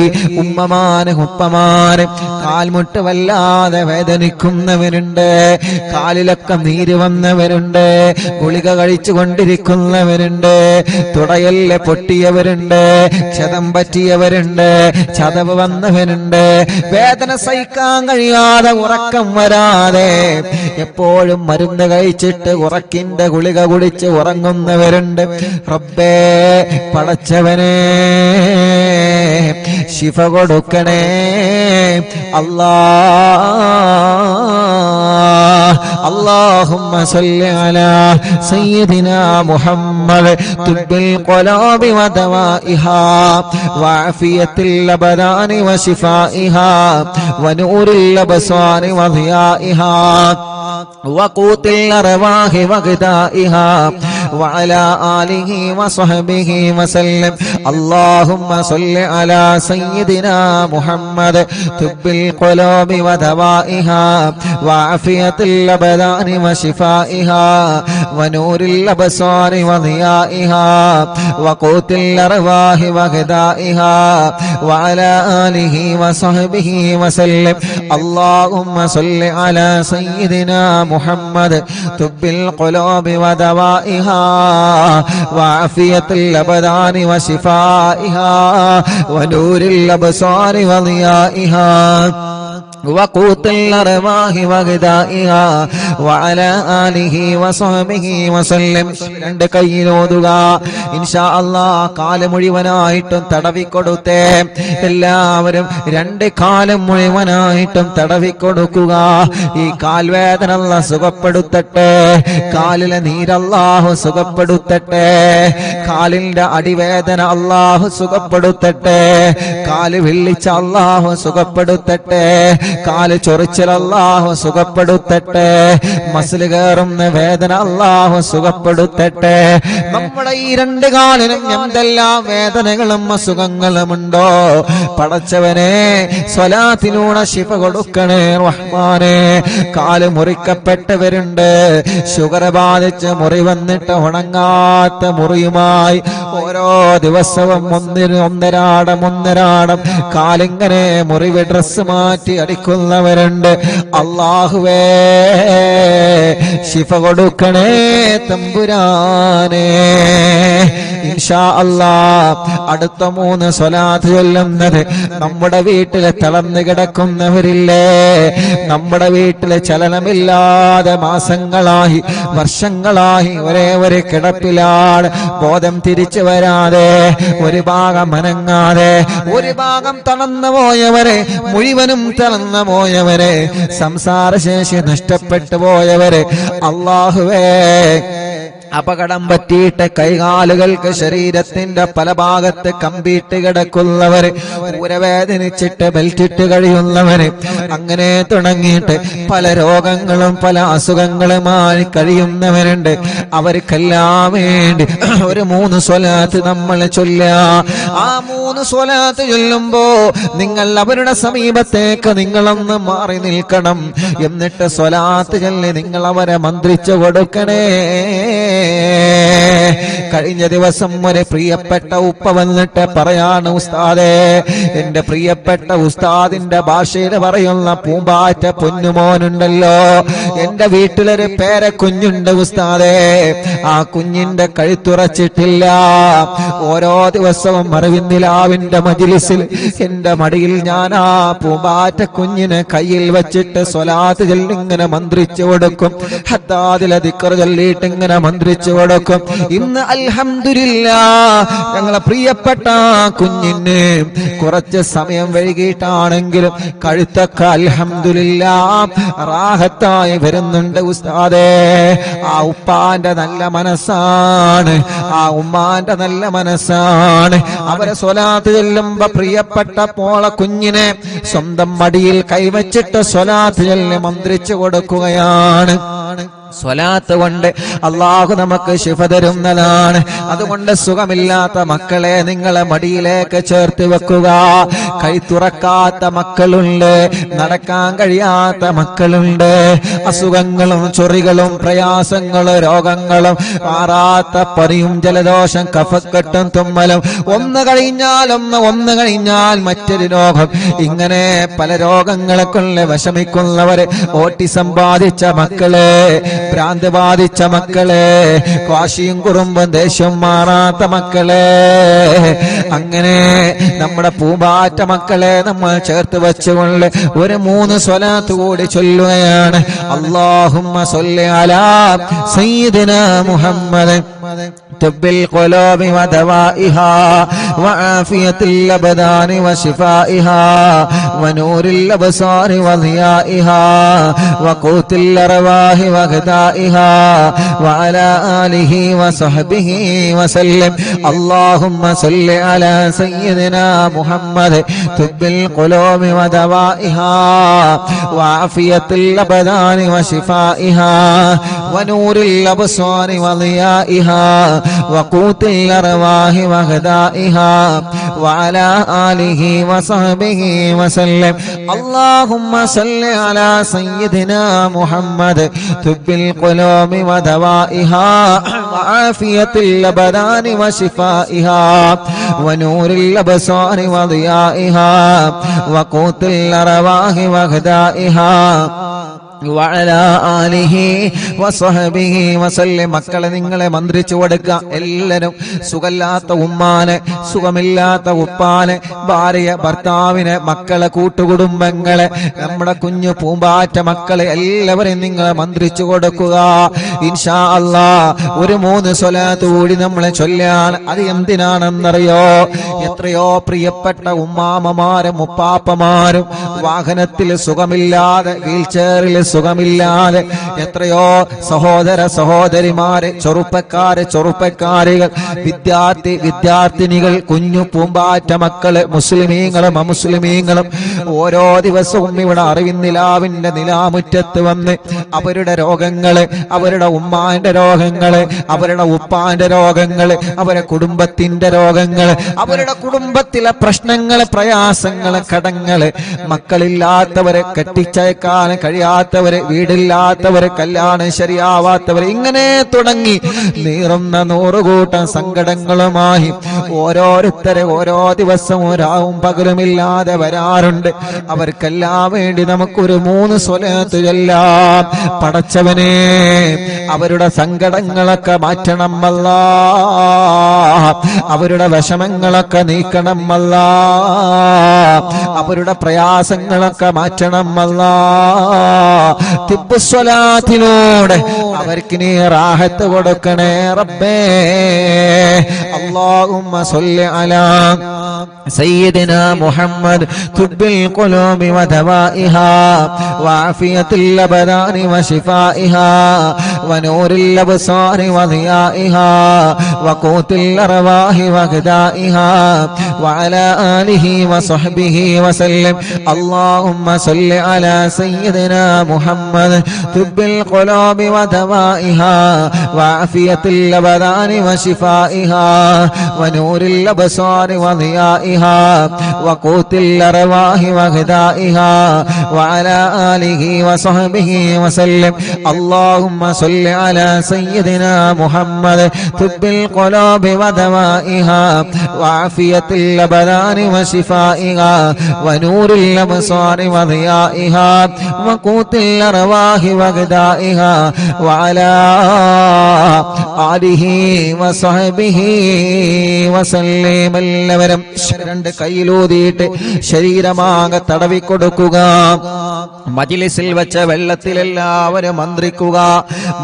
S1: ഉമ്മമാന് ഉപ്പമാന് കാൽമുട്ട് വല്ലാതെ വേദനിക്കുന്നവരുണ്ട്, കാലിലൊക്കെ നീര് വന്നവരുണ്ട്, ഗുളിക കഴിച്ചു കൊണ്ടിരിക്കുന്നവരുണ്ട്, തുടയല്ല് പൊട്ടിയവരുണ്ട്, ക്ഷതം പറ്റിയവരുണ്ട്, ചതവ് വന്നവരുണ്ട്, വേദന സഹിക്കാൻ കഴിയാതെ ഉറക്കം വരാതെ എപ്പോഴും മരുന്ന് കഴിച്ചിട്ട് ഉറക്കിന്റെ ഗുളിക കുടിച്ച് ഉറങ്ങുന്നവരുണ്ട്. റബ്ബേ പടച്ചവനെ ശിഫ കൊടുക്കണേ അല്ലാ. اللهم صل على سيدنا محمد طب القلوب ودوائها وعافية الأبدان وشفائها ونور الأبصار وضيائها وقوت الأرواح وغذائها وعلى آله وصحبه وسلم. اللهم صل على سيدنا محمد طب القلوب ودوائها وعافية الأبدان وشفائها ونور الأبصار وضيائها وقوت الأرواح وغذائها وعلى آله وصحبه وسلم. اللهم صل على سيدنا محمد طب القلوب ودوائها وعافية الأبدان وشفائها ونور الأبصار وضيائها وقوت الأرواح وغذائها وعلى آله وصحبه وسلم. രണ്ട് കൈയിലോതുക ഇൻഷാ അല്ലാഹ്. കാല് മുഴുവനായിട്ടും തടവിക്കൊടുത്തേ. എല്ലാവരും രണ്ട് കാലും മുഴുവനായിട്ടും തടവിക്കൊടുക്കുക. ഈ കാൽവേദന അല്ലാഹ് സുഖപ്പെടുത്തട്ടെ, കാലിലെ നീരല്ലാഹു സുഖപ്പെടുത്തട്ടെ, കാലിന്റെ അടിവേദന അല്ലാഹു സുഖപ്പെടുത്തട്ടെ, കാല് വിള്ളിച്ച അല്ലാഹു സുഖപ്പെടുത്തട്ടെ, കാല് ചൊറിച്ചൽ അല്ലാഹു സുഖപ്പെടുത്തട്ടെ, മസില് കയറുന്ന വേദന അല്ലാഹു സുഖപ്പെടുത്തട്ടെ. നമ്മുടെ ഈ രണ്ട് കാലിനും എന്തെല്ലാം വേദനകളും അസുഖങ്ങളുമുണ്ടോ പടച്ചവനെ സ്വലാത്തിലൂടെ ശിഫ കൊടുക്കണേ റഹ്മാനെ. കാല് മുറിക്കപ്പെട്ടവരുണ്ട്, ഷുഗർ ബാധിച്ച് മുറി വന്നിട്ട് ഉണങ്ങാത്ത മുറിയുമായി ഓരോ ദിവസവും ഒന്നരാടം കാലിങ്ങനെ മുറിവ് ഡ്രസ് മാറ്റി അടിക്കുന്നവരുണ്ട്. അല്ലാഹുവേ ശിഫ കൊടുക്കണേ തമ്പുരാനെ. ഇൻഷാ അല്ലാഹ് അടുത്ത 3 സ്വലാത്ത് ചൊല്ലുന്നത് നമ്മുടെ വീട്ടിലെ തളർന്നു കിടക്കുന്നവരില്ലേ, നമ്മുടെ വീട്ടിലെ ചലനമില്ലാതെ മാസങ്ങളായി വർഷങ്ങളായി ഒരേ ഒരു കിടപ്പിലാണ്, ബോധം തിരിച്ചു വരാതെ, ഒരു ഭാഗം അനങ്ങാതെ, ഒരു ഭാഗം തളർന്നു പോയവരെ, മുഴുവനും തളർന്നു പോയവരെ, സംസാരശേഷി നഷ്ടപ്പെട്ടു പോയവരെ, അല്ലാഹുവേ അപകടം പറ്റിയിട്ട് കൈകാലുകൾക്ക് ശരീരത്തിന്റെ പല ഭാഗത്ത് കമ്പിയിട്ട് കിടക്കുന്നവര്, ഊരവേദനിച്ചിട്ട് ബെൽറ്റിട്ട് കഴിയുന്നവര്, അങ്ങനെ തുടങ്ങിയിട്ട് പല രോഗങ്ങളും പല അസുഖങ്ങളുമായി കഴിയുന്നവരുണ്ട്. അവർക്കെല്ലാം വേണ്ടി ഒരു 3 സ്വലാത്ത് നമ്മൾ ചൊല്ലുക. ആ 3 സ്വലാത്ത് ചൊല്ലുമ്പോ നിങ്ങൾ അവരുടെ സമീപത്തേക്ക് നിങ്ങളൊന്ന് മാറി നിൽക്കണം. എന്നിട്ട് സ്വലാത്ത് ചൊല്ലി നിങ്ങൾ അവരെ മന്ത്രിച്ചു കൊടുക്കണേ. കഴിഞ്ഞ ദിവസം ഒരു പ്രിയപ്പെട്ട ഉപ്പ വന്നിട്ട് പറയാണ്, ഉസ്താദേ, എന്റെ പ്രിയപ്പെട്ട ഉസ്താദിന്റെ ഭാഷയിൽ പറയുന്ന പൂമ്പാറ്റ പൊന്നുമോനുണ്ടല്ലോ, എന്റെ വീട്ടിലൊരു പേരക്കുഞ്ഞുണ്ട് ഉസ്താദേ, ആ കുഞ്ഞിന്റെ കഴുത്തുറച്ചിട്ടില്ല. ഓരോ ദിവസവും അറിവിന്ദിലാവിന്റെ മജ്‌ലിസിൽ എന്റെ മടിയിൽ ഞാൻ ആ പൂമ്പാറ്റ കുഞ്ഞിനെ കയ്യിൽ വെച്ചിട്ട് സ്വലാത്ത് ചൊല്ലി ഇങ്ങനെ മന്ത്രിച്ചു കൊടുക്കും, ഹത്താദിലെ ദിക്ർ ചൊല്ലിയിട്ട് ഇങ്ങനെ മന്ത്രിച്ചു കൊടുക്കും. ഇന്ന് അൽഹംദുലില്ലാഹ് ഞങ്ങളെ പ്രിയപ്പെട്ട കുഞ്ഞിന് കുറച്ച് സമയം വൈകിട്ടാണെങ്കിലും കഴുത്തൊക്കെ അൽഹംദുലില്ലാഹ് റാഹത്തായി വരുന്നുണ്ട് ഉസ്താദേ. ആ ഉപ്പാന്റെ നല്ല മനസ്സാണ്, ആ ഉമ്മാന്റെ നല്ല മനസ്സാണ്. അവരെ സ്വലാത്ത് ചൊല്ലുമ്പോ പ്രിയപ്പെട്ട പോള കുഞ്ഞിനെ സ്വന്തം മടിയിൽ കൈവച്ചിട്ട് സ്വലാത്ത് ചൊല്ലി മന്ത്രിച്ചു കൊടുക്കുകയാണ്. സ്വലാത്ത് കൊണ്ട് അള്ളാഹു നമുക്ക് ശിഫ തരുന്നതാണ്. അതുകൊണ്ട് സുഖമില്ലാത്ത മക്കളെ നിങ്ങളെ മടിയിലേക്ക് ചേർത്ത് വെക്കുക. കൈ തുറക്കാത്ത മക്കളുണ്ട്, നടക്കാൻ കഴിയാത്ത മക്കളുണ്ട്, അസുഖങ്ങളും ചൊറികളും പ്രയാസങ്ങളും രോഗങ്ങളും മാറാത്ത പനിയും ജലദോഷം കഫക്കെട്ടും തുമ്മലും ഒന്ന് കഴിഞ്ഞാൽ മറ്റൊരു രോഗം, ഇങ്ങനെ പല രോഗങ്ങളെ കൊണ്ട് വിഷമിക്കുന്നവര്, ഓട്ടിസം ബാധിച്ച മക്കളെ, ഭ്രാന്ത് ബാധിച്ച മക്കളെ, വാശിയും കുറുമ്പും ദേഷ്യം മാറാത്ത മക്കളെ, അങ്ങനെ നമ്മുടെ പൂമ്പാറ്റ മക്കളെ നമ്മൾ ചേർത്ത് വെച്ചുകൊണ്ട് ഒരു 3 സ്വലാത്ത് കൂടി ചൊല്ലുകയാണ്. അല്ലാഹുമ്മ സ്വല്ലി അലാ സയ്യിദിനാ മുഹമ്മദ് തുബ്ബിൽ ഖുലൂബി വദവാഇഹാ വആഫിയത്തിൽ അബ്ദാനി വശിഫാഇഹാ വനൂരിൽ അബ്സാരി വദിയാഇഹാ വഖൂത്തിൽ അർവാഹി വഗദാഇഹാ വഅലാ ആലിഹി വസഹ്ബിഹി വസല്ലം. അല്ലാഹുമ്മ സ്വല്ലി അലാ സയ്യിദിനാ മുഹമ്മദ് തുബ്ബിൽ ഖുലൂബി വദവാഇഹാ വആഫിയത്തിൽ അബ്ദാനി വശിഫാഇഹാ വനൂരിൽ അബ്സാരി വദിയാഇഹാ വഖൂത്തിൽ അർവാഹി വഗദാഇഹാ വഅലാ ആലിഹി വസഹ്ബിഹി വസല്ലം. അല്ലാഹുമ്മ സ്വല്ലി അലാ സയ്യിദിനാ മുഹമ്മദ് തുബ്ബിൽ ഖുലൂബി വദവാഇഹാ വആഫിയത്തിൽ അബ്ദാനി വശിഫാഇഹാ വനൂരിൽ അബ്സാരി വദിയാഇഹാ വഖൂത്തിൽ അർവാഹി വഗദാഇഹാ വഅലാ ആലിഹി വസഹ്ബിഹി വസല്ലം. മക്കളെ നിങ്ങളെ മന്ത്രിച്ചു കൊടുക്കുക. എല്ലാവരും സുഖമില്ലാത്ത ഉമ്മാനെ, സുഖമില്ലാത്ത ഉപ്പാനെ, ഭാര്യ ഭർത്താവിനെ, മക്കളെ, കൂട്ടുകുടുംബങ്ങളെ, നമ്മുടെ കുഞ്ഞു പൂമ്പാറ്റ മക്കളെ എല്ലാവരെയും നിങ്ങളെ മന്ത്രിച്ചു കൊടുക്കുക. ഇൻഷാ അല്ലാഹ് ഒരു 3 സ്വലാത്ത് കൂടി നമ്മളെ ചൊല്ലാൻ. അത് എന്തിനാണെന്നറിയോ? എത്രയോ പ്രിയപ്പെട്ട ഉമ്മാമ്മമാരും ഉപ്പാപ്പമാരും വാഹനത്തിൽ സുഖമില്ലാതെ, വീൽ ചെയറിൽ സുഖമില്ലാതെ, എത്രയോ സഹോദര സഹോദരിമാരെ, ചെറുപ്പക്കാരികൾ, വിദ്യാർത്ഥിനികൾ, കുഞ്ഞു പൂമ്പാറ്റ മക്കള്, മുസ്ലിമീങ്ങളും അമുസ്ലിമീങ്ങളും ഓരോ ദിവസവും ഇവിടെ അറിവിന്നിലാവിന്റെ നിലാമുറ്റത്ത് വന്ന് അവരുടെ രോഗങ്ങള്, അവരുടെ ഉമ്മാന്റെ രോഗങ്ങള്, അവരുടെ ഉപ്പാന്റെ രോഗങ്ങള്, അവരുടെ കുടുംബത്തിന്റെ രോഗങ്ങള്, അവരുടെ കുടുംബത്തിലെ പ്രശ്നങ്ങള്, പ്രയാസങ്ങള്, കടങ്ങള്, മക്കളില്ലാത്തവരെ, കെട്ടിച്ചയക്കാൻ കഴിയാത്തവരെ, വീടില്ലാത്തവരെ, കല്യാണം ശരിയാവാത്തവരെ, ഇങ്ങനെ തുടങ്ങി നീറുന്ന 100 കൂട്ടം സങ്കടങ്ങളുമായി ഓരോരുത്തരെ ഓരോ ദിവസവും രാവും പകലുമില്ലാതെ വരാറുണ്ട്. അവർക്കെല്ലാം വേണ്ടി നമുക്കൊരു 3 സ്വലാത്ത് ചൊല്ലാം. പടച്ചവനെ, അവരുടെ സങ്കടങ്ങളൊക്കെ മാറ്റണം അല്ലാഹ്, അവരുടെ വിഷമങ്ങളൊക്കെ നീക്കണം അല്ലാഹ്, അവരുടെ പ്രയാസങ്ങളൊക്കെ മാറ്റണം അല്ലാഹ്. തിബ്ബു സ്വലാത്തിലൂടെ അവർക്ക് നീ റാഹത്ത് കൊടുക്കണേ റബ്ബേ. അല്ലാഹുമ്മ സ്വല്ലി അലാ സയ്യിദിനാ മുഹമ്മദ് തുബ്ബിൽ ഖുലൂബി വദവാഇഹാ വആഫിയത്തിൽ അബ്ദാനി വശിഫാഇഹാ വനൂരിൽ അബ്സാരി വദിയാഇഹാ وقوت الأرواح وغذائها وعلى آله وصحبه وسلم. اللهم صل على سيدنا محمد طب القلوب ودوائها وعافية الأبدان وشفائها ونور الأبصار وضيائها وقوت الأرواح وغذائها وعلى آله وصحبه وسلم. اللهم صل على سيدنا محمد طب القلوب ودوائها وعافية الأبدان وشفائها ونور الأبصار وضيائها وقوت الأرواح وغذائها وعلى آله وصحبه وسلم. എല്ലാവരും രണ്ട് കൈയിലൂതിയിട്ട് ശരീരമാകെ തടവിക്കൊടുക്കുക. മജ്‌ലിസിൽ വെച്ച വെള്ളത്തിൽ എല്ലാവരും മന്ത്രിക്കുക.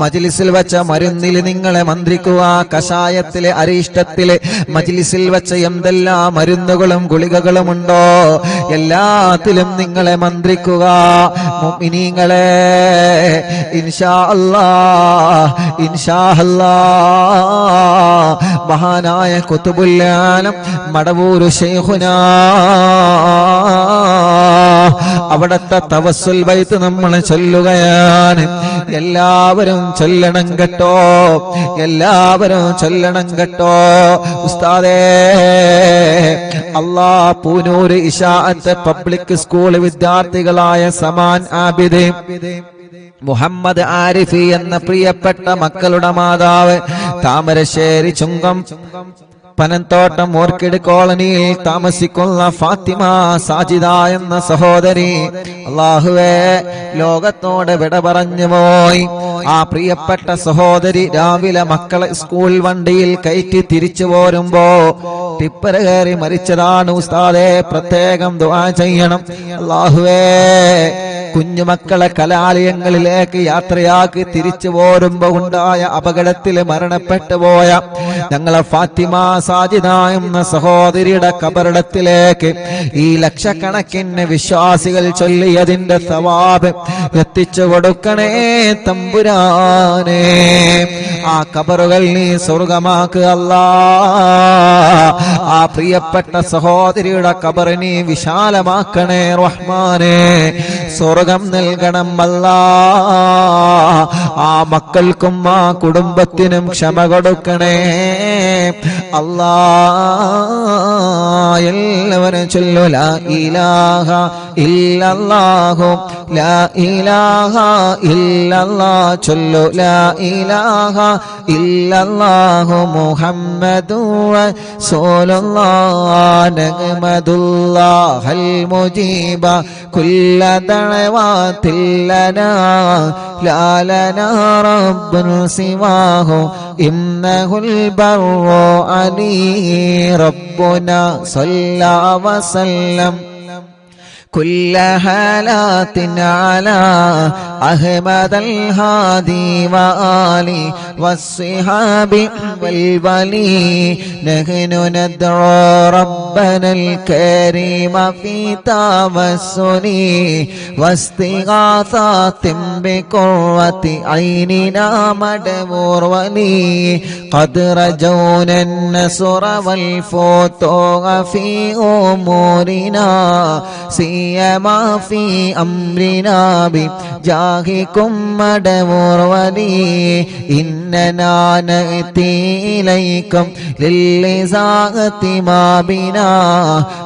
S1: മജ്‌ലിസിൽ വെച്ച മരുന്നിൽ നിങ്ങളെ മന്ത്രിക്കുക. കഷായത്തിലെ അരിഷ്ടത്തിലെ മജ്‌ലിസിൽ വെച്ച എന്തെല്ലാം മരുന്നുകളും ഗുളികകളും ഉണ്ടോ എല്ലാത്തിലും നിങ്ങളെ മന്ത്രിക്കുക. മുഅ്മിനീങ്ങളെ ഇൻഷാ അല്ലാഹ് ഇൻഷാ അല്ലാഹ് മഹാനായ ഖുതുബുൽ ആലം മടവൂർ ശൈഖുനാ അവിടത്തെ തവസ്സുൽ ബൈത്ത് നമ്മൾ ചൊല്ലുകയാണ്. എല്ലാവരും ചൊല്ലണം കേട്ടോ, എല്ലാവരും ചൊല്ലണം കേട്ടോ. ഉസ്താദേ അല്ലാഹ് പൂനൂർ ഇശാഅത്ത് പബ്ലിക് സ്കൂൾ വിദ്യാർത്ഥികളായ സമാൻ ആബിദ് മുഹമ്മദ് ആരിഫി എന്ന പ്രിയപ്പെട്ട മക്കളുടെ മാതാവ് താമരശ്ശേരി ചുങ്കം പനന്തോട്ടം ഓർക്കിഡ് കോളനിയിൽ താമസിക്കുന്ന ഫാത്തിമ സാജിദ എന്ന സഹോദരി അല്ലാഹുവേ ലോകത്തോട് വിട പറഞ്ഞു പോയി. ആ പ്രിയപ്പെട്ട സഹോദരി രാവിലെ മക്കളെ സ്കൂൾ വണ്ടിയിൽ കയറ്റി തിരിച്ചു പോരുമ്പോ ടിപ്പർ കയറി മരിച്ചതാണ്. ഉസ്താദേ പ്രത്യേകം ദുആ ചെയ്യണം. അല്ലാഹുവേ കുഞ്ഞുമക്കളെ കലാലയങ്ങളിലേക്ക് യാത്രയാക്കി തിരിച്ചു പോരുമ്പോ ഉണ്ടായ അപകടത്തിൽ മരണപ്പെട്ടു പോയ ഞങ്ങളെ ഫാത്തിമ സാജിദ എന്ന സഹോദരിയുടെ ഖബറിടത്തിലേക്ക് ഈ ലക്ഷക്കണക്കിന് വിശ്വാസികൾ ചൊല്ലിയതിന്റെ സവാബ് എത്തിച്ചു കൊടുക്കണേ തമ്പുരാനെ. ആ ഖബറുകൾ നീ സ്വർഗമാക്കുക അല്ലാഹ്. ആ പ്രിയപ്പെട്ട സഹോദരിയുടെ ഖബർ നീ വിശാലമാക്കണേ റഹ്മാനെ. സ്വർഗം നൽകണം അല്ലാഹ്. ആ മക്കൾക്കും ആ കുടുംബത്തിനും ക്ഷമ കൊടുക്കണേ അല്ലാഹ്. എല്ലാവരും ചൊല്ലു ലാ ഇലാഹ ഇല്ലല്ലാഹു ലാ ഇലാഹ ഇല്ലല്ലാഹ്. ചൊല്ലു ലാ ഇലാഹ ഇല്ലല്ലാഹു മുഹമ്മദുർ റസൂലുള്ളാഹ്. നഹ്മദുല്ലാഹൽ മുജീബ കുല്ല ദഅവാതിൽ ലനാ ലാ ലനാ റബ്ബുൻ സിവാഹു ഇന്നഹുൽ ബർറു അലീ റബ്ബുനാ സല്ലല്ലാ വസല്ലം كل حالات على أحمد الهادي وآله والصحاب والولي. نحن ندعو ربنا الكريم في توسل واستغاثات بقرة عيننا مدبور ولي. قد رجونا النصر والفتوح في أمورنا سيما في أمرنا بجاهكم مدبور ولي. إننا نأتي إليكم للإزاغة ما بنا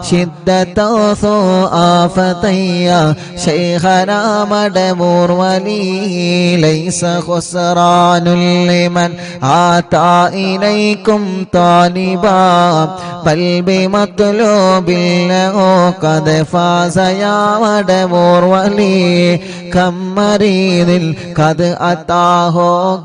S1: شدة سوء فتيا شيخنا مدبور ولي. ليس خسران لمن آتى إليكم طالبا بل بمطلوب له قد فاز يا مدبور ولي. كم مريض قد أتاه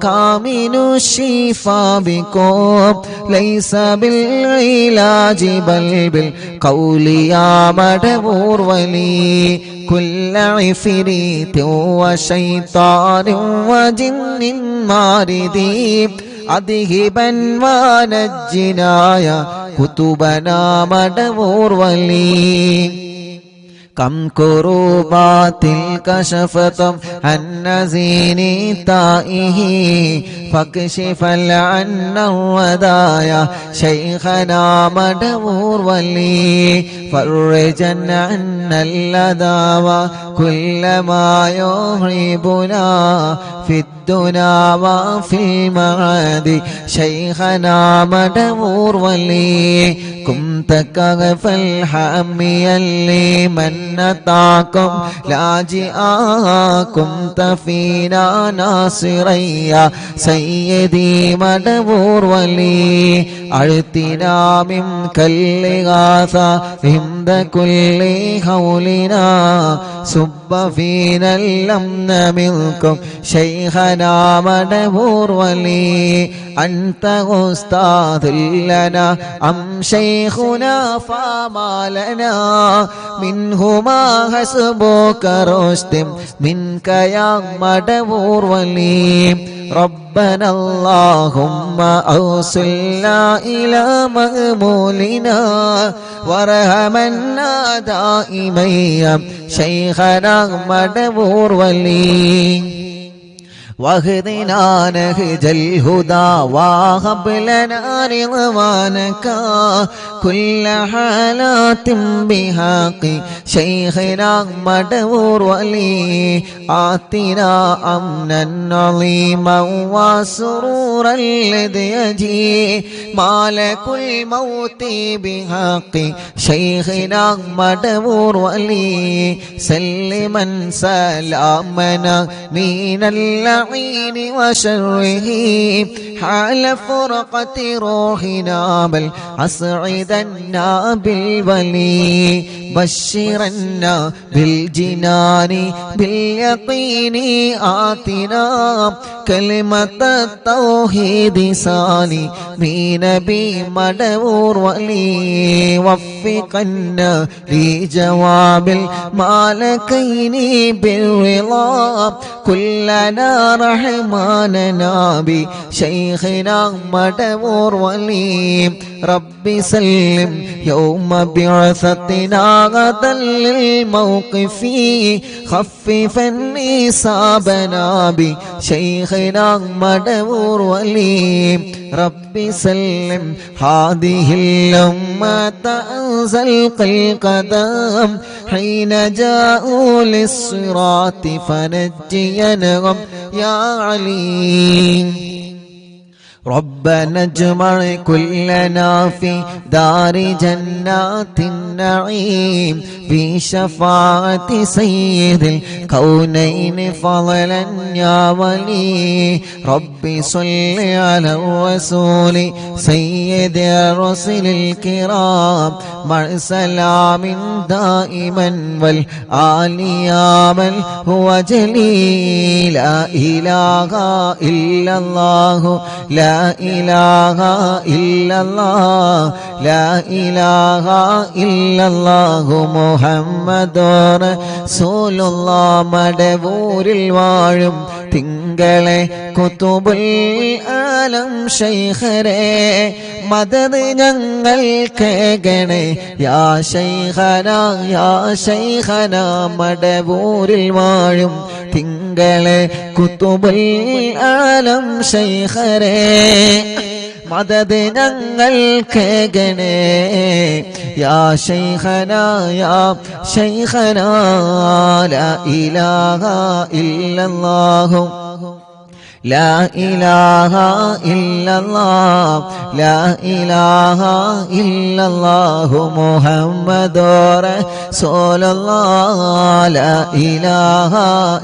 S1: كامل الشفاء بكم ليس بالعلاج بل بالقول يا مدبور ولي. كل عفريت وشيطان وجن ماردي أذهبا ونجنا يا كتبنا مدبور ولي. كم كروبات كشفت عن نزين تائه فاكشف عنا الودايا شيخنا مدبور ولي فرجا عنا اللدى وكل ما يهربنا في الدنا وفي المعاد شيخنا مدبور ولي كنت كغف الحامي لمن نطاكم لاجئا كنت فينا ناصريا سيدي مدبور ولي أعطنا منك الإغاثة عند كل حولنا صب فينا الأمن منكم شيخنا مدبور ولي أنت أستاذ لنا أم شيخنا فما لنا منهما حسبك رشد منك يا مدبور ولي ربنا اللهم أوصلنا إلى مأمولنا وارحمنا دائما شيخنا مدبور ولي واهدنا نهج الهدى وهب لنا رضوانك كل حالات بحق شيخنا مدبور ولي آتنا أمنا عظيما وسرورا الذي يجي مالك الموت بحق شيخنا مدبور ولي سلما سلامنا من اللعين وشره حال فرقة روحنا بل أسعدنا بالولي بشرنا بالجنان باليقين آتنا كلمة التوحيد سالي من نبي مدبور ولي وفقنا لجواب المالكين بالرضا كلنا رحماننا بشيخنا مدبور ولي ربي سلم يوم بعثتنا غدا للموقف خففا إصابنا بشيخنا مدبور ولي ربي سلم هذه الأمة أنزلق القدم حين جاءوا للصراط فنجينهم يا عليم ربنا اجمع كلنا في دار جنات النعيم بشفاعة سيد الكونين فضلا يا ولي ربي صل على الرسول سيد الرسل الكرام مع سلام دائما والآل يا من هو جليل لا إله إلا الله لا إله إلا الله لا إله إلا الله محمد رسول الله മടവൂരിൽ വാഴും തിങ്കളെ കുതുബുൽ ആലം ശൈഖരേ മദദ് ഞങ്ങൾ കേകണേ യാ ശൈഖന മടവൂരിൽ വാഴും തിങ്കളെ കുതുബുൽ ആലം ശൈഖരേ മദദ് ഞങ്ങൾ കേകണേ യാ ശൈഖന ലാ ഇലാഹ ഇല്ലല്ലാഹു لا إله إلا الله لا إله إلا الله محمد رسول الله لا إله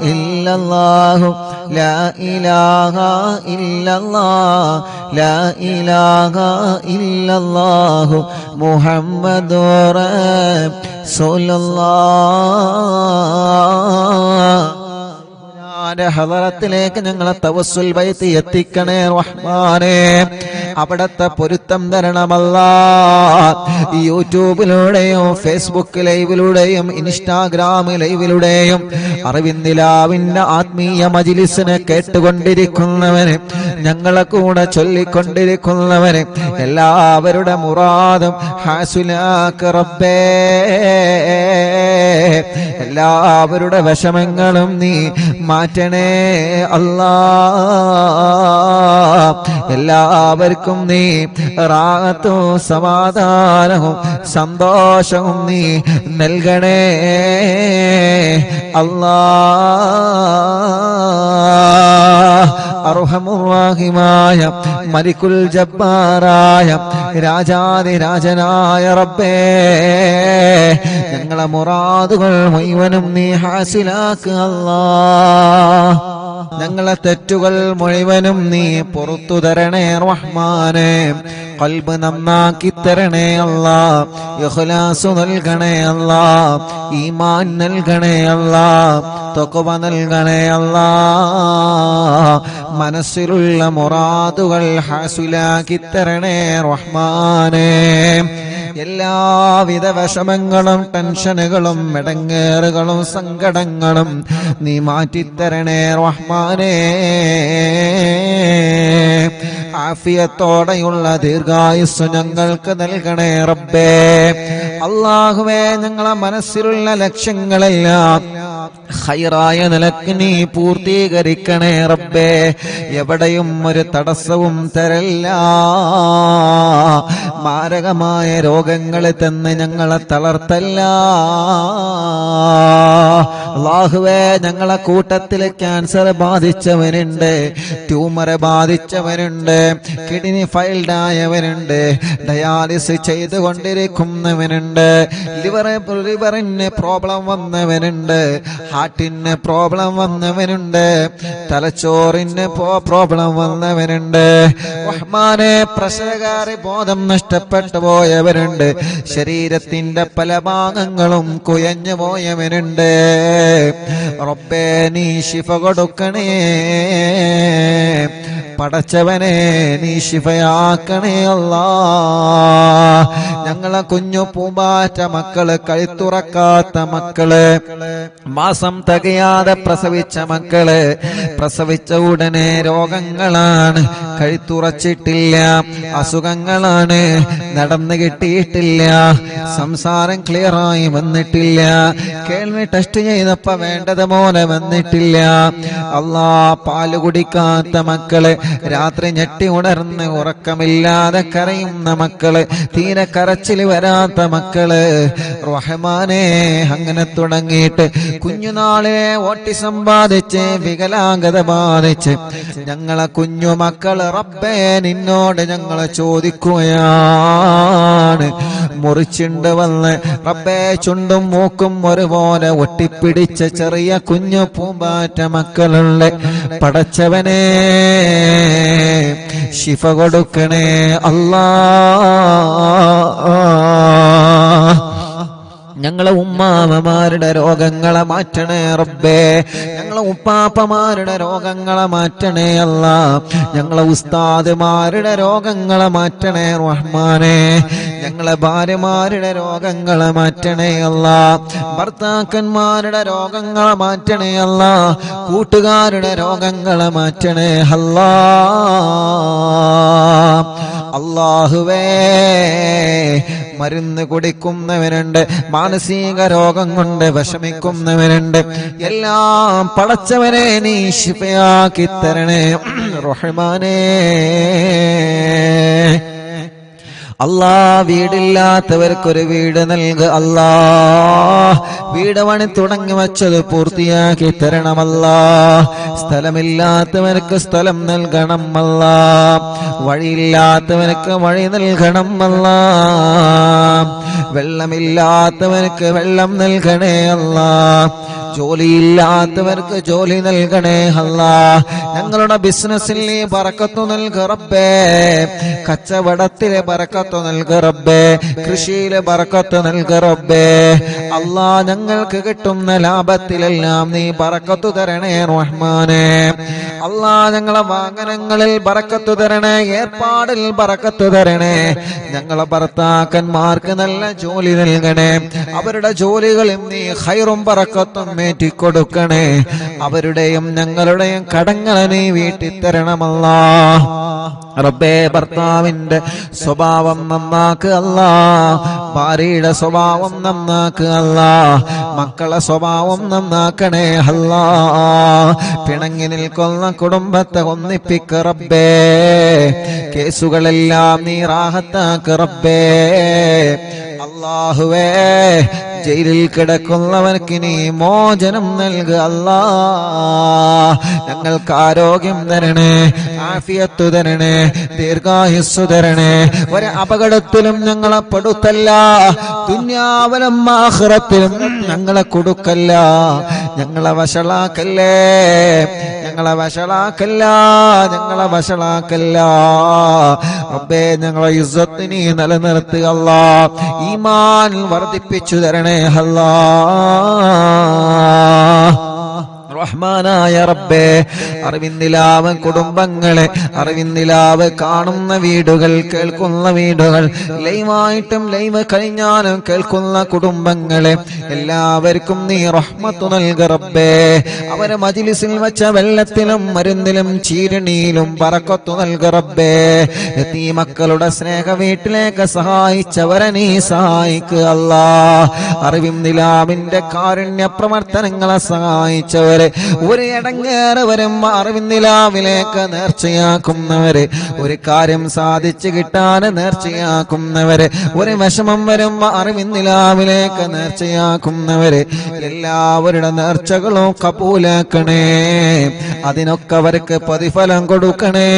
S1: إلا الله لا إله إلا الله لا إله إلا الله محمد رسول الله ഹളറത്തിലേക്ക് ഞങ്ങളെ തവസ്സുൽ ബൈത്ത് എത്തിക്കണേ റഹ്മാനേ അവിടത്തെ പൊരുത്തം തരണമല്ലാ യൂട്യൂബിലൂടെയും ഫേസ്ബുക്ക് ലൈവിലൂടെയും ഇൻസ്റ്റാഗ്രാം ലൈവിലൂടെയും അറിവിന്ദിലാവിന്റെ ആത്മീയ മജ്ലിസിനെ കേട്ടുകൊണ്ടിരിക്കുന്നവന് ഞങ്ങളെ കൂടെ ചൊല്ലിക്കൊണ്ടിരിക്കുന്നവന് എല്ലാവരുടെ മുറാദും ഹാസുലാക്ക് റബ്ബേ. എല്ലാവരുടെ വിഷമങ്ങളും നീ മാറ്റണേ അല്ലാ. എല്ലാവർക്കും നീ റാഹത്തും സമാധാനവും സന്തോഷവും നീ നൽകണേ അല്ലാ. അർഹമുർ-റഹീമായ മലിക്കുൽ ജബ്ബാറായ രാജാധിരാജനായ റബ്ബേ, ഞങ്ങളെ മുറാദുകൾ മുഴുവനും നീ ഹാസിലാക്കുക അല്ലാ. ഞങ്ങളെ തെറ്റുകൾ മുഴുവനും നീ പുറത്തു തരണേ റഹ്മാനേ. ഖൽബ് നന്നാക്കി തരണേ അല്ലാ. ഇഖ്ലാസ് നൽകണേ അല്ലാ. ഈമാൻ നൽകണേ അല്ലാ. തഖ്വ നൽകണേ അല്ലാ. മനസ്സിലുള്ള മുറാദുകൾ ഹാസിലാക്കി തരണേ റഹ്മാനേ. എല്ലാവിധ വിഷമങ്ങളും ടെൻഷനുകളും ഇടങ്ങേറുകളും സങ്കടങ്ങളും നീ മാറ്റിത്തരണേ റഹ്മാനേ. ആഫിയത്തോടെയുള്ള ദീർഘായുസ് ഞങ്ങൾക്ക് നൽകണേ റബ്ബേ. അല്ലാഹുവേ, ഞങ്ങളെ മനസ്സിലുള്ള ലക്ഷ്യങ്ങളെല്ലാം ഖൈറായ നിലക്ക് നീ പൂർത്തീകരിക്കണേ റബ്ബേ. എവിടെയും ഒരു തടസ്സവും തരല്ല. മാരകമായ രോഗങ്ങൾ തന്ന് ഞങ്ങളെ തളർത്തല്ല അല്ലാഹുവേ. ഞങ്ങളെ കൂട്ടത്തിൽ ക്യാൻസർ ബാധിച്ചവരുണ്ട്, ട്യൂമർ ബാധിച്ചവരുണ്ട്, കിഡ്നി ഫെയിൽഡ് ആയവരുണ്ട്, ഡയാലിസിസ് ചെയ്തുകൊണ്ടിരിക്കുന്നവനുണ്ട്, ലിവറിന് പ്രോബ്ലം വന്നവനുണ്ട്, ഹാർട്ടിന് പ്രോബ്ലം വന്നവനുണ്ട്, തലച്ചോറിന് പ്രോബ്ലം വന്നവനുണ്ട് റഹ്മാനെ. പ്രഷറുകാരി ബോധം നഷ്ടപ്പെട്ടു പോയവരുണ്ട്, ശരീരത്തിന്റെ പല ഭാഗങ്ങളും കുയഞ്ഞു പോയവനുണ്ട്. റബ്ബേ, നീ ശിഫ കൊടുക്കണേ പടച്ചവനെ, നീ ശിഫയാക്കണേ അല്ലാ. ഞങ്ങളെ കുഞ്ഞു പൂമ്പാറ്റ മക്കള്, കഴുത്തുറക്കാത്ത മക്കള്, മാസം തികയാതെ പ്രസവിച്ച മക്കള്, പ്രസവിച്ച ഉടനെ രോഗങ്ങളാണ്, കഴുത്തുറച്ചിട്ടില്ല, അസുഖങ്ങളാണ്, നടന്നു കിട്ടിയിട്ടില്ല, സംസാരം ക്ലിയറായി വന്നിട്ടില്ല, കേൾവി ടെസ്റ്റ് ചെയ്തപ്പോ വേണ്ടത് പോലെ വന്നിട്ടില്ല. അല്ലാ, പാല് കുടിക്കാത്ത മക്കള്, രാത്രി ഞെട്ടി ഉണർന്ന് ഉറക്കമില്ലാതെ കരയുന്ന മക്കള്, തീരെ കരച്ചിൽ വരാത്ത മക്കള് റഹ്മാനേ. അങ്ങനെ തുടങ്ങിയിട്ട് കുഞ്ഞുനാളെ ഓട്ടിസം ബാധിച്ച് വികലാംഗത ബാധിച്ച് ഞങ്ങളെ കുഞ്ഞു മക്കള് റബ്ബേ നിന്നോട് ഞങ്ങൾ ചോദിക്കുകയാണ്. മുറിച്ചുണ്ട് വന്ന് റബ്ബേ ചുണ്ടും മൂക്കും ഒരുപോലെ ഒട്ടിപ്പിടിച്ച ചെറിയ കുഞ്ഞു പൂമ്പാറ്റ മക്കളുണ്ട്. പടച്ചവനെ, ശിഫ കൊടുക്കണേ അല്ലാ. ഞങ്ങളെ ഉമ്മാമമാരുടെ രോഗങ്ങളെ മാറ്റണേ റബ്ബേ. ഞങ്ങളെ ഉപ്പാപ്പമാരുടെ രോഗങ്ങളെ മാറ്റണേ അല്ലാ. ഞങ്ങളെ ഉസ്താദുമാരുടെ രോഗങ്ങളെ മാറ്റണേ റഹ്മാനേ. ഞങ്ങളെ ഭാര്യമാരുടെ രോഗങ്ങളെ മാറ്റണേ അല്ലാ. ഭർത്താക്കന്മാരുടെ രോഗങ്ങളെ മാറ്റണേ അല്ലാ. കൂട്ടുകാരുടെ രോഗങ്ങളെ മാറ്റണേ അല്ലാ. അല്ലാഹുവേ, മരുന്ന് കുടിക്കുന്നവനുണ്ട്, മാനസിക രോഗം കൊണ്ട് വിഷമിക്കുന്നവനുണ്ട്, എല്ലാം പടച്ചവനെ നീ ശിഫയാക്കി തരണേ റഹ്മാനേ. അല്ലാ, വീടില്ലാത്തവർക്കൊരു വീട് നൽകുക അല്ലാ. വീട് പണി തുടങ്ങി വച്ചത് പൂർത്തിയാക്കി തരണമല്ലാ. സ്ഥലമില്ലാത്തവർക്ക് സ്ഥലം നൽകണം അല്ലാ. വഴിയില്ലാത്തവർക്ക് വഴി നൽകണം അല്ലാ. വെള്ളമില്ലാത്തവർക്ക് വെള്ളം നൽകണേ അല്ലാ. ജോലിയില്ലാത്തവർക്ക് ജോലി നൽകണേ അല്ലാ. ഞങ്ങളുടെ ബിസിനസ്സിൽ നീ ബറക്കത്ത് നൽക റബ്ബേ. കച്ചവടത്തിലെ ബറക്കത്ത് നൽക റബ്ബേ. കൃഷിയിലെ ബറക്കത്ത് നൽക റബ്ബേ. അല്ലാ, ഞങ്ങൾക്ക് കിട്ടുന്ന ലാഭത്തിലെല്ലാം നീ ബറക്കത്ത് തരണേ റഹ്മാനേ. അല്ലാ, ഞങ്ങളെ വാഹനങ്ങളിൽ ബറക്കത്ത് തരണേ, ഏർപ്പാടിൽ ബറക്കത്ത് തരണേ. ഞങ്ങളെ ഭർത്താക്കന്മാർക്ക് നല്ല ജോലി നൽകണേ. അവരുടെ ജോലികളിൽ നീ ഖൈറും ബറക്കത്തും കൊടുക്കണേ. അവരുടെയും ഞങ്ങളുടെയും കടങ്ങളെ നീ വീട്ടിത്തരണമല്ലാ. റബ്ബേ ഭർത്താവിന്റെ സ്വഭാവം നന്നാക്കുക അല്ലാ, ഭാര്യയുടെ സ്വഭാവം നന്നാക്കുക അല്ലാ, മക്കളെ സ്വഭാവം നന്നാക്കണേ അല്ലാ. പിണങ്ങി നിൽക്കുന്ന കുടുംബത്തെ ഒന്നിപ്പിക്ക് റബ്ബേ, കേസുകളെല്ലാം നീ റാഹത്താക്ക് റബ്ബേ. അല്ലാഹുവേ ജയിലിൽ കിടക്കുന്നവർക്ക് നീ മോചനം നൽകുക അല്ലാ. ഞങ്ങൾക്ക് ആരോഗ്യം തരണേ, ആഫിയത്ത് തരണേ, ദീർഘായുസ്സു തരണേ. ഒരു അപകടത്തിലും ഞങ്ങളെ പെടുത്തല്ല, ദുനിയാവിലും ആഖിറത്തിലും ഞങ്ങളെ കൊടുക്കല്ല. ഞങ്ങളെ വഷളാക്കല്ലേ, ഞങ്ങളെ വഷളാക്കല്ല, ഞങ്ങളെ വഷളാക്കല്ല റബ്ബേ. ഞങ്ങളെ ഇസ്സത്ത് നീ നിലനിർത്തുക അല്ലാ, ഈമാൻ വർദ്ധിപ്പിച്ചു തരണേ അല്ലാ. റഹ്മാനായ റബ്ബേ, അറിവിന്ദിലാവ് കുടുംബങ്ങളെ, അറിവിന്ദിലാവ് കാണുന്ന വീടുകൾ, കേൾക്കുന്ന വീടുകൾ, ലൈവായിട്ടും ലൈവ് കഴിഞ്ഞാലും കേൾക്കുന്ന കുടുംബങ്ങളെ എല്ലാവർക്കും നീ റഹ്മത്ത് നൽക റബ്ബേ. അവരെ മജ്ലിസിൽ വെച്ച വെള്ളത്തിലും മരുന്നിലും ചീരണിയിലും ബറക്കത്ത് നൽക റബ്ബേ. ഈ മക്കളുടെ സ്നേഹ വീട്ടിലേക്ക് സഹായിച്ചവരെ നീ സഹായിക്കുക അല്ലാ. അറിവിന്ദിലാവിന്റെ കാരുണ്യ പ്രവർത്തനങ്ങളെ സഹായിച്ചവരെ, ഒരു ഇടങ്ങേറ് വരുമ്പോ അറിവിന്ദിലാവിലേക്ക് നേർച്ചയാക്കുന്നവര്, ഒരു കാര്യം സാധിച്ചു കിട്ടാൻ നേർച്ചയാക്കുന്നവര്, ഒരു വിഷമം വരുമ്പോ അറിവിന്ദിലാവിലേക്ക് നേർച്ചയാക്കുന്നവര്, എല്ലാവരുടെ നേർച്ചകളും കബൂലാക്കണേ. അതിനൊക്കെ അവർക്ക് പ്രതിഫലം കൊടുക്കണേ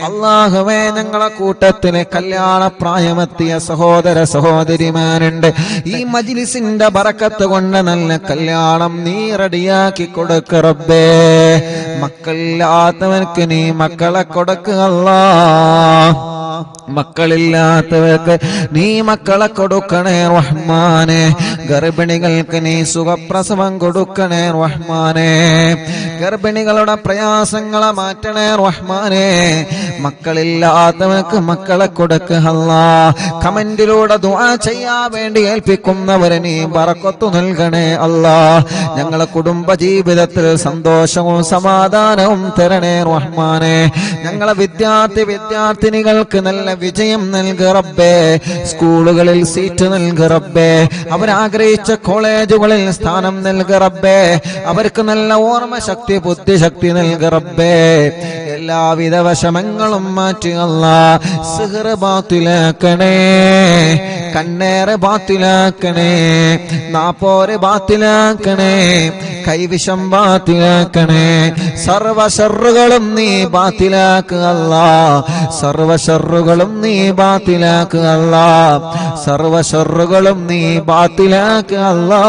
S1: അല്ലാഹുവേ. ഞങ്ങളെ കൂട്ടത്തിലെ കല്യാണ പ്രായമെത്തിയ സഹോദര സഹോദരിമാരുണ്ട്. ഈ മജ്ലിസിന്റെ ബറക്കത്ത് കൊണ്ട് നല്ല കല്യാണം നീ റെഡിയാക്കി കൊടുക്ക റബ്ബേ. മക്കളില്ലാത്തവർക്ക് നീ മക്കളെ കൊടുക്കുക അല്ലാ. മക്കളില്ലാത്തവർക്ക് നീ മക്കളെ കൊടുക്കണേ റഹ്മാനെ. ഗർഭിണികൾക്ക് നീ സുഖപ്രസവം കൊടുക്കണേ റഹ്മാനെ. ഗർഭിണികളുടെ പ്രയാസങ്ങളെ മാറ്റണേ റഹ്മാനെ. മക്കളില്ലാത്തവർക്ക് മക്കളെ കൊടുക്കുക അല്ലാ. കമന്റിലൂടെ ദുആ ചെയ്യാൻ വേണ്ടി ഏൽപ്പിക്കുന്നവരെ നീ ബറക്കത്ത് നൽകണേ അല്ലാ. ഞങ്ങളെ കുടുംബ ജീവിതത്തിൽ സന്തോഷവും സമാധാനവും തരണേ റഹ്മാനെ. ഞങ്ങളെ വിദ്യാർത്ഥിനികൾക്ക് നല്ല വിജയം നൽക റബ്ബേ. സ്കൂളുകളിൽ സീറ്റ് നൽക റബ്ബേ. അവരാഗ്രഹിച്ച കോളേജുകളിൽ സ്ഥാനം നൽക റബ്ബേ. അവർക്ക് നല്ല ഓർമ്മശക്തി, ബുദ്ധിശക്തി നൽക റബ്ബേ. എല്ലാവിധ വിഷമങ്ങളും മാറ്റി അല്ലാ. സിഹ്ർ ബാത്തിലാക്കണേ, കണ്ണേറ് ബാത്തിലാക്കണേ, നാപ്പോര് ബാത്തിലാക്കണേ, കൈവിഷം ബാത്തിലാക്കണേ. സർവ ശർറുകളും നീ ബാത്തിലാക്കുക അല്ലാ. സർവ ശർറുകളും നീ ബാത്തിലാക്കുക അല്ലാ. സർവ ശർറുകളും നീ ബാത്തിലാക്കുക അല്ലാ.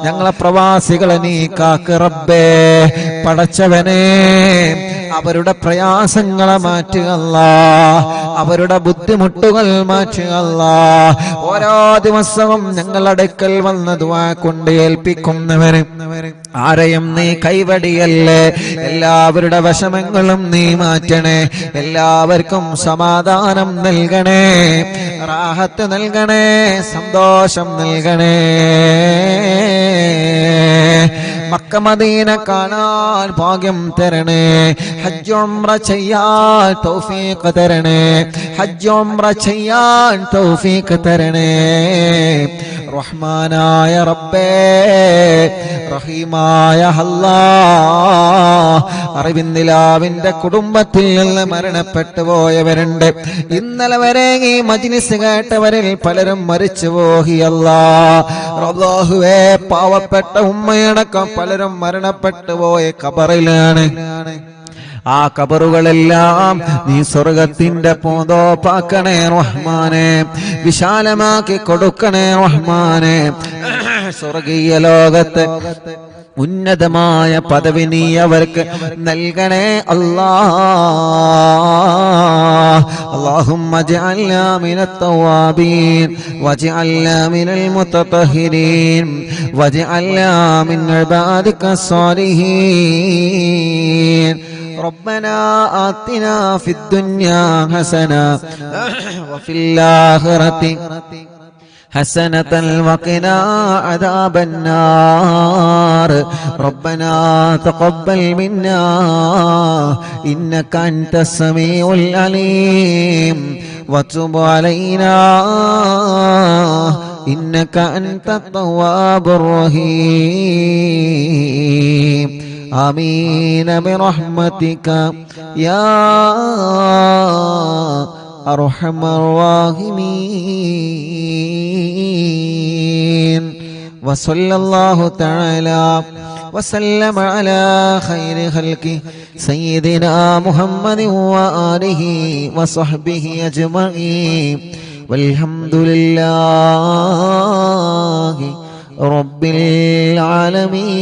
S1: ഞങ്ങളെ പ്രവാസികളെ നീ കാക്ക് റബ്ബേ. പടച്ചവനെ അവരുടെ പ്രയാസങ്ങളെ മാറ്റുക അല്ലാ. അവരുടെ ബുദ്ധിമുട്ടുകൾ മാറ്റുക അല്ലാ. ഓരോ ദിവസവും ഞങ്ങളുടെ അടുക്കൽ വന്ന ദുആ കൊണ്ട് ഏൽപ്പിക്കുന്നവര് ആരെയും നീ കൈവടിയല്ലേ. എല്ലാവരുടെ വിഷമങ്ങളും നീ മാറ്റണേ. എല്ലാവർക്കും സമാധാനം നൽകണേ, റാഹത്ത് നൽകണേ, സന്തോഷം നൽകണേ. മക്ക മദീന കാണാൻ ഭാഗ്യം തരണേ. ഹജ്ജ് ഉംറ ചെയ്യാൻ തൗഫീഖ് തരണേ. ഹജ്ജ് ഉംറ ചെയ്യാൻ തൗഫീഖ് തരണേ. റഹ്മാനായ റബ്ബേ, റഹീമായ അല്ലാഹ്. അറിവിന്ദിലാവിന്റെ കുടുംബത്തിൽ നിന്ന് മരണപ്പെട്ടു പോയവരുണ്ട്. ഇന്നലെ വരെ ഈ മജ്ലിസ് കേട്ടവരിൽ പലരും മരിച്ചു പോയി അല്ലാഹ്. അല്ലാഹുവേ, പാവപ്പെട്ട ഉമ്മയടക്കം പലരും മരണപ്പെട്ടു പോയ ഖബറിലാണ്. ആ ഖബറുകളെല്ലാം നീ സ്വർഗത്തിന്റെ പൂന്തോപ്പാക്കണേ റഹ്മാനെ. വിശാലമാക്കി കൊടുക്കണേ റഹ്മാനെ. സ്വർഗീയ ലോകത്ത് ഉന്നതമായ പദവി നീ അവർക്ക് നൽകണേ അല്ലാഹ്. അല്ലാഹുമ്മ ജഅൽനാ മിനത് തവ്വാബീൻ വജഅൽനാ മിനൽ മുതതഹിരീൻ വജഅൽനാ മിൻ ഇബാദിക സ്വാലിഹീൻ. ربنا آتنا في الدنيا حسنة وفي الآخرة حسنة وقنا عذاب النار ربنا تقبل منا إنك أنت السميع العليم وتب علينا إنك أنت التواب الرحيم آمين برحمتك يا أرحم الراحمين وصلى الله تعالى وسلم على خير خلقه سيدنا محمد وآله وصحبه أجمعين والحمد لله رب العالمين.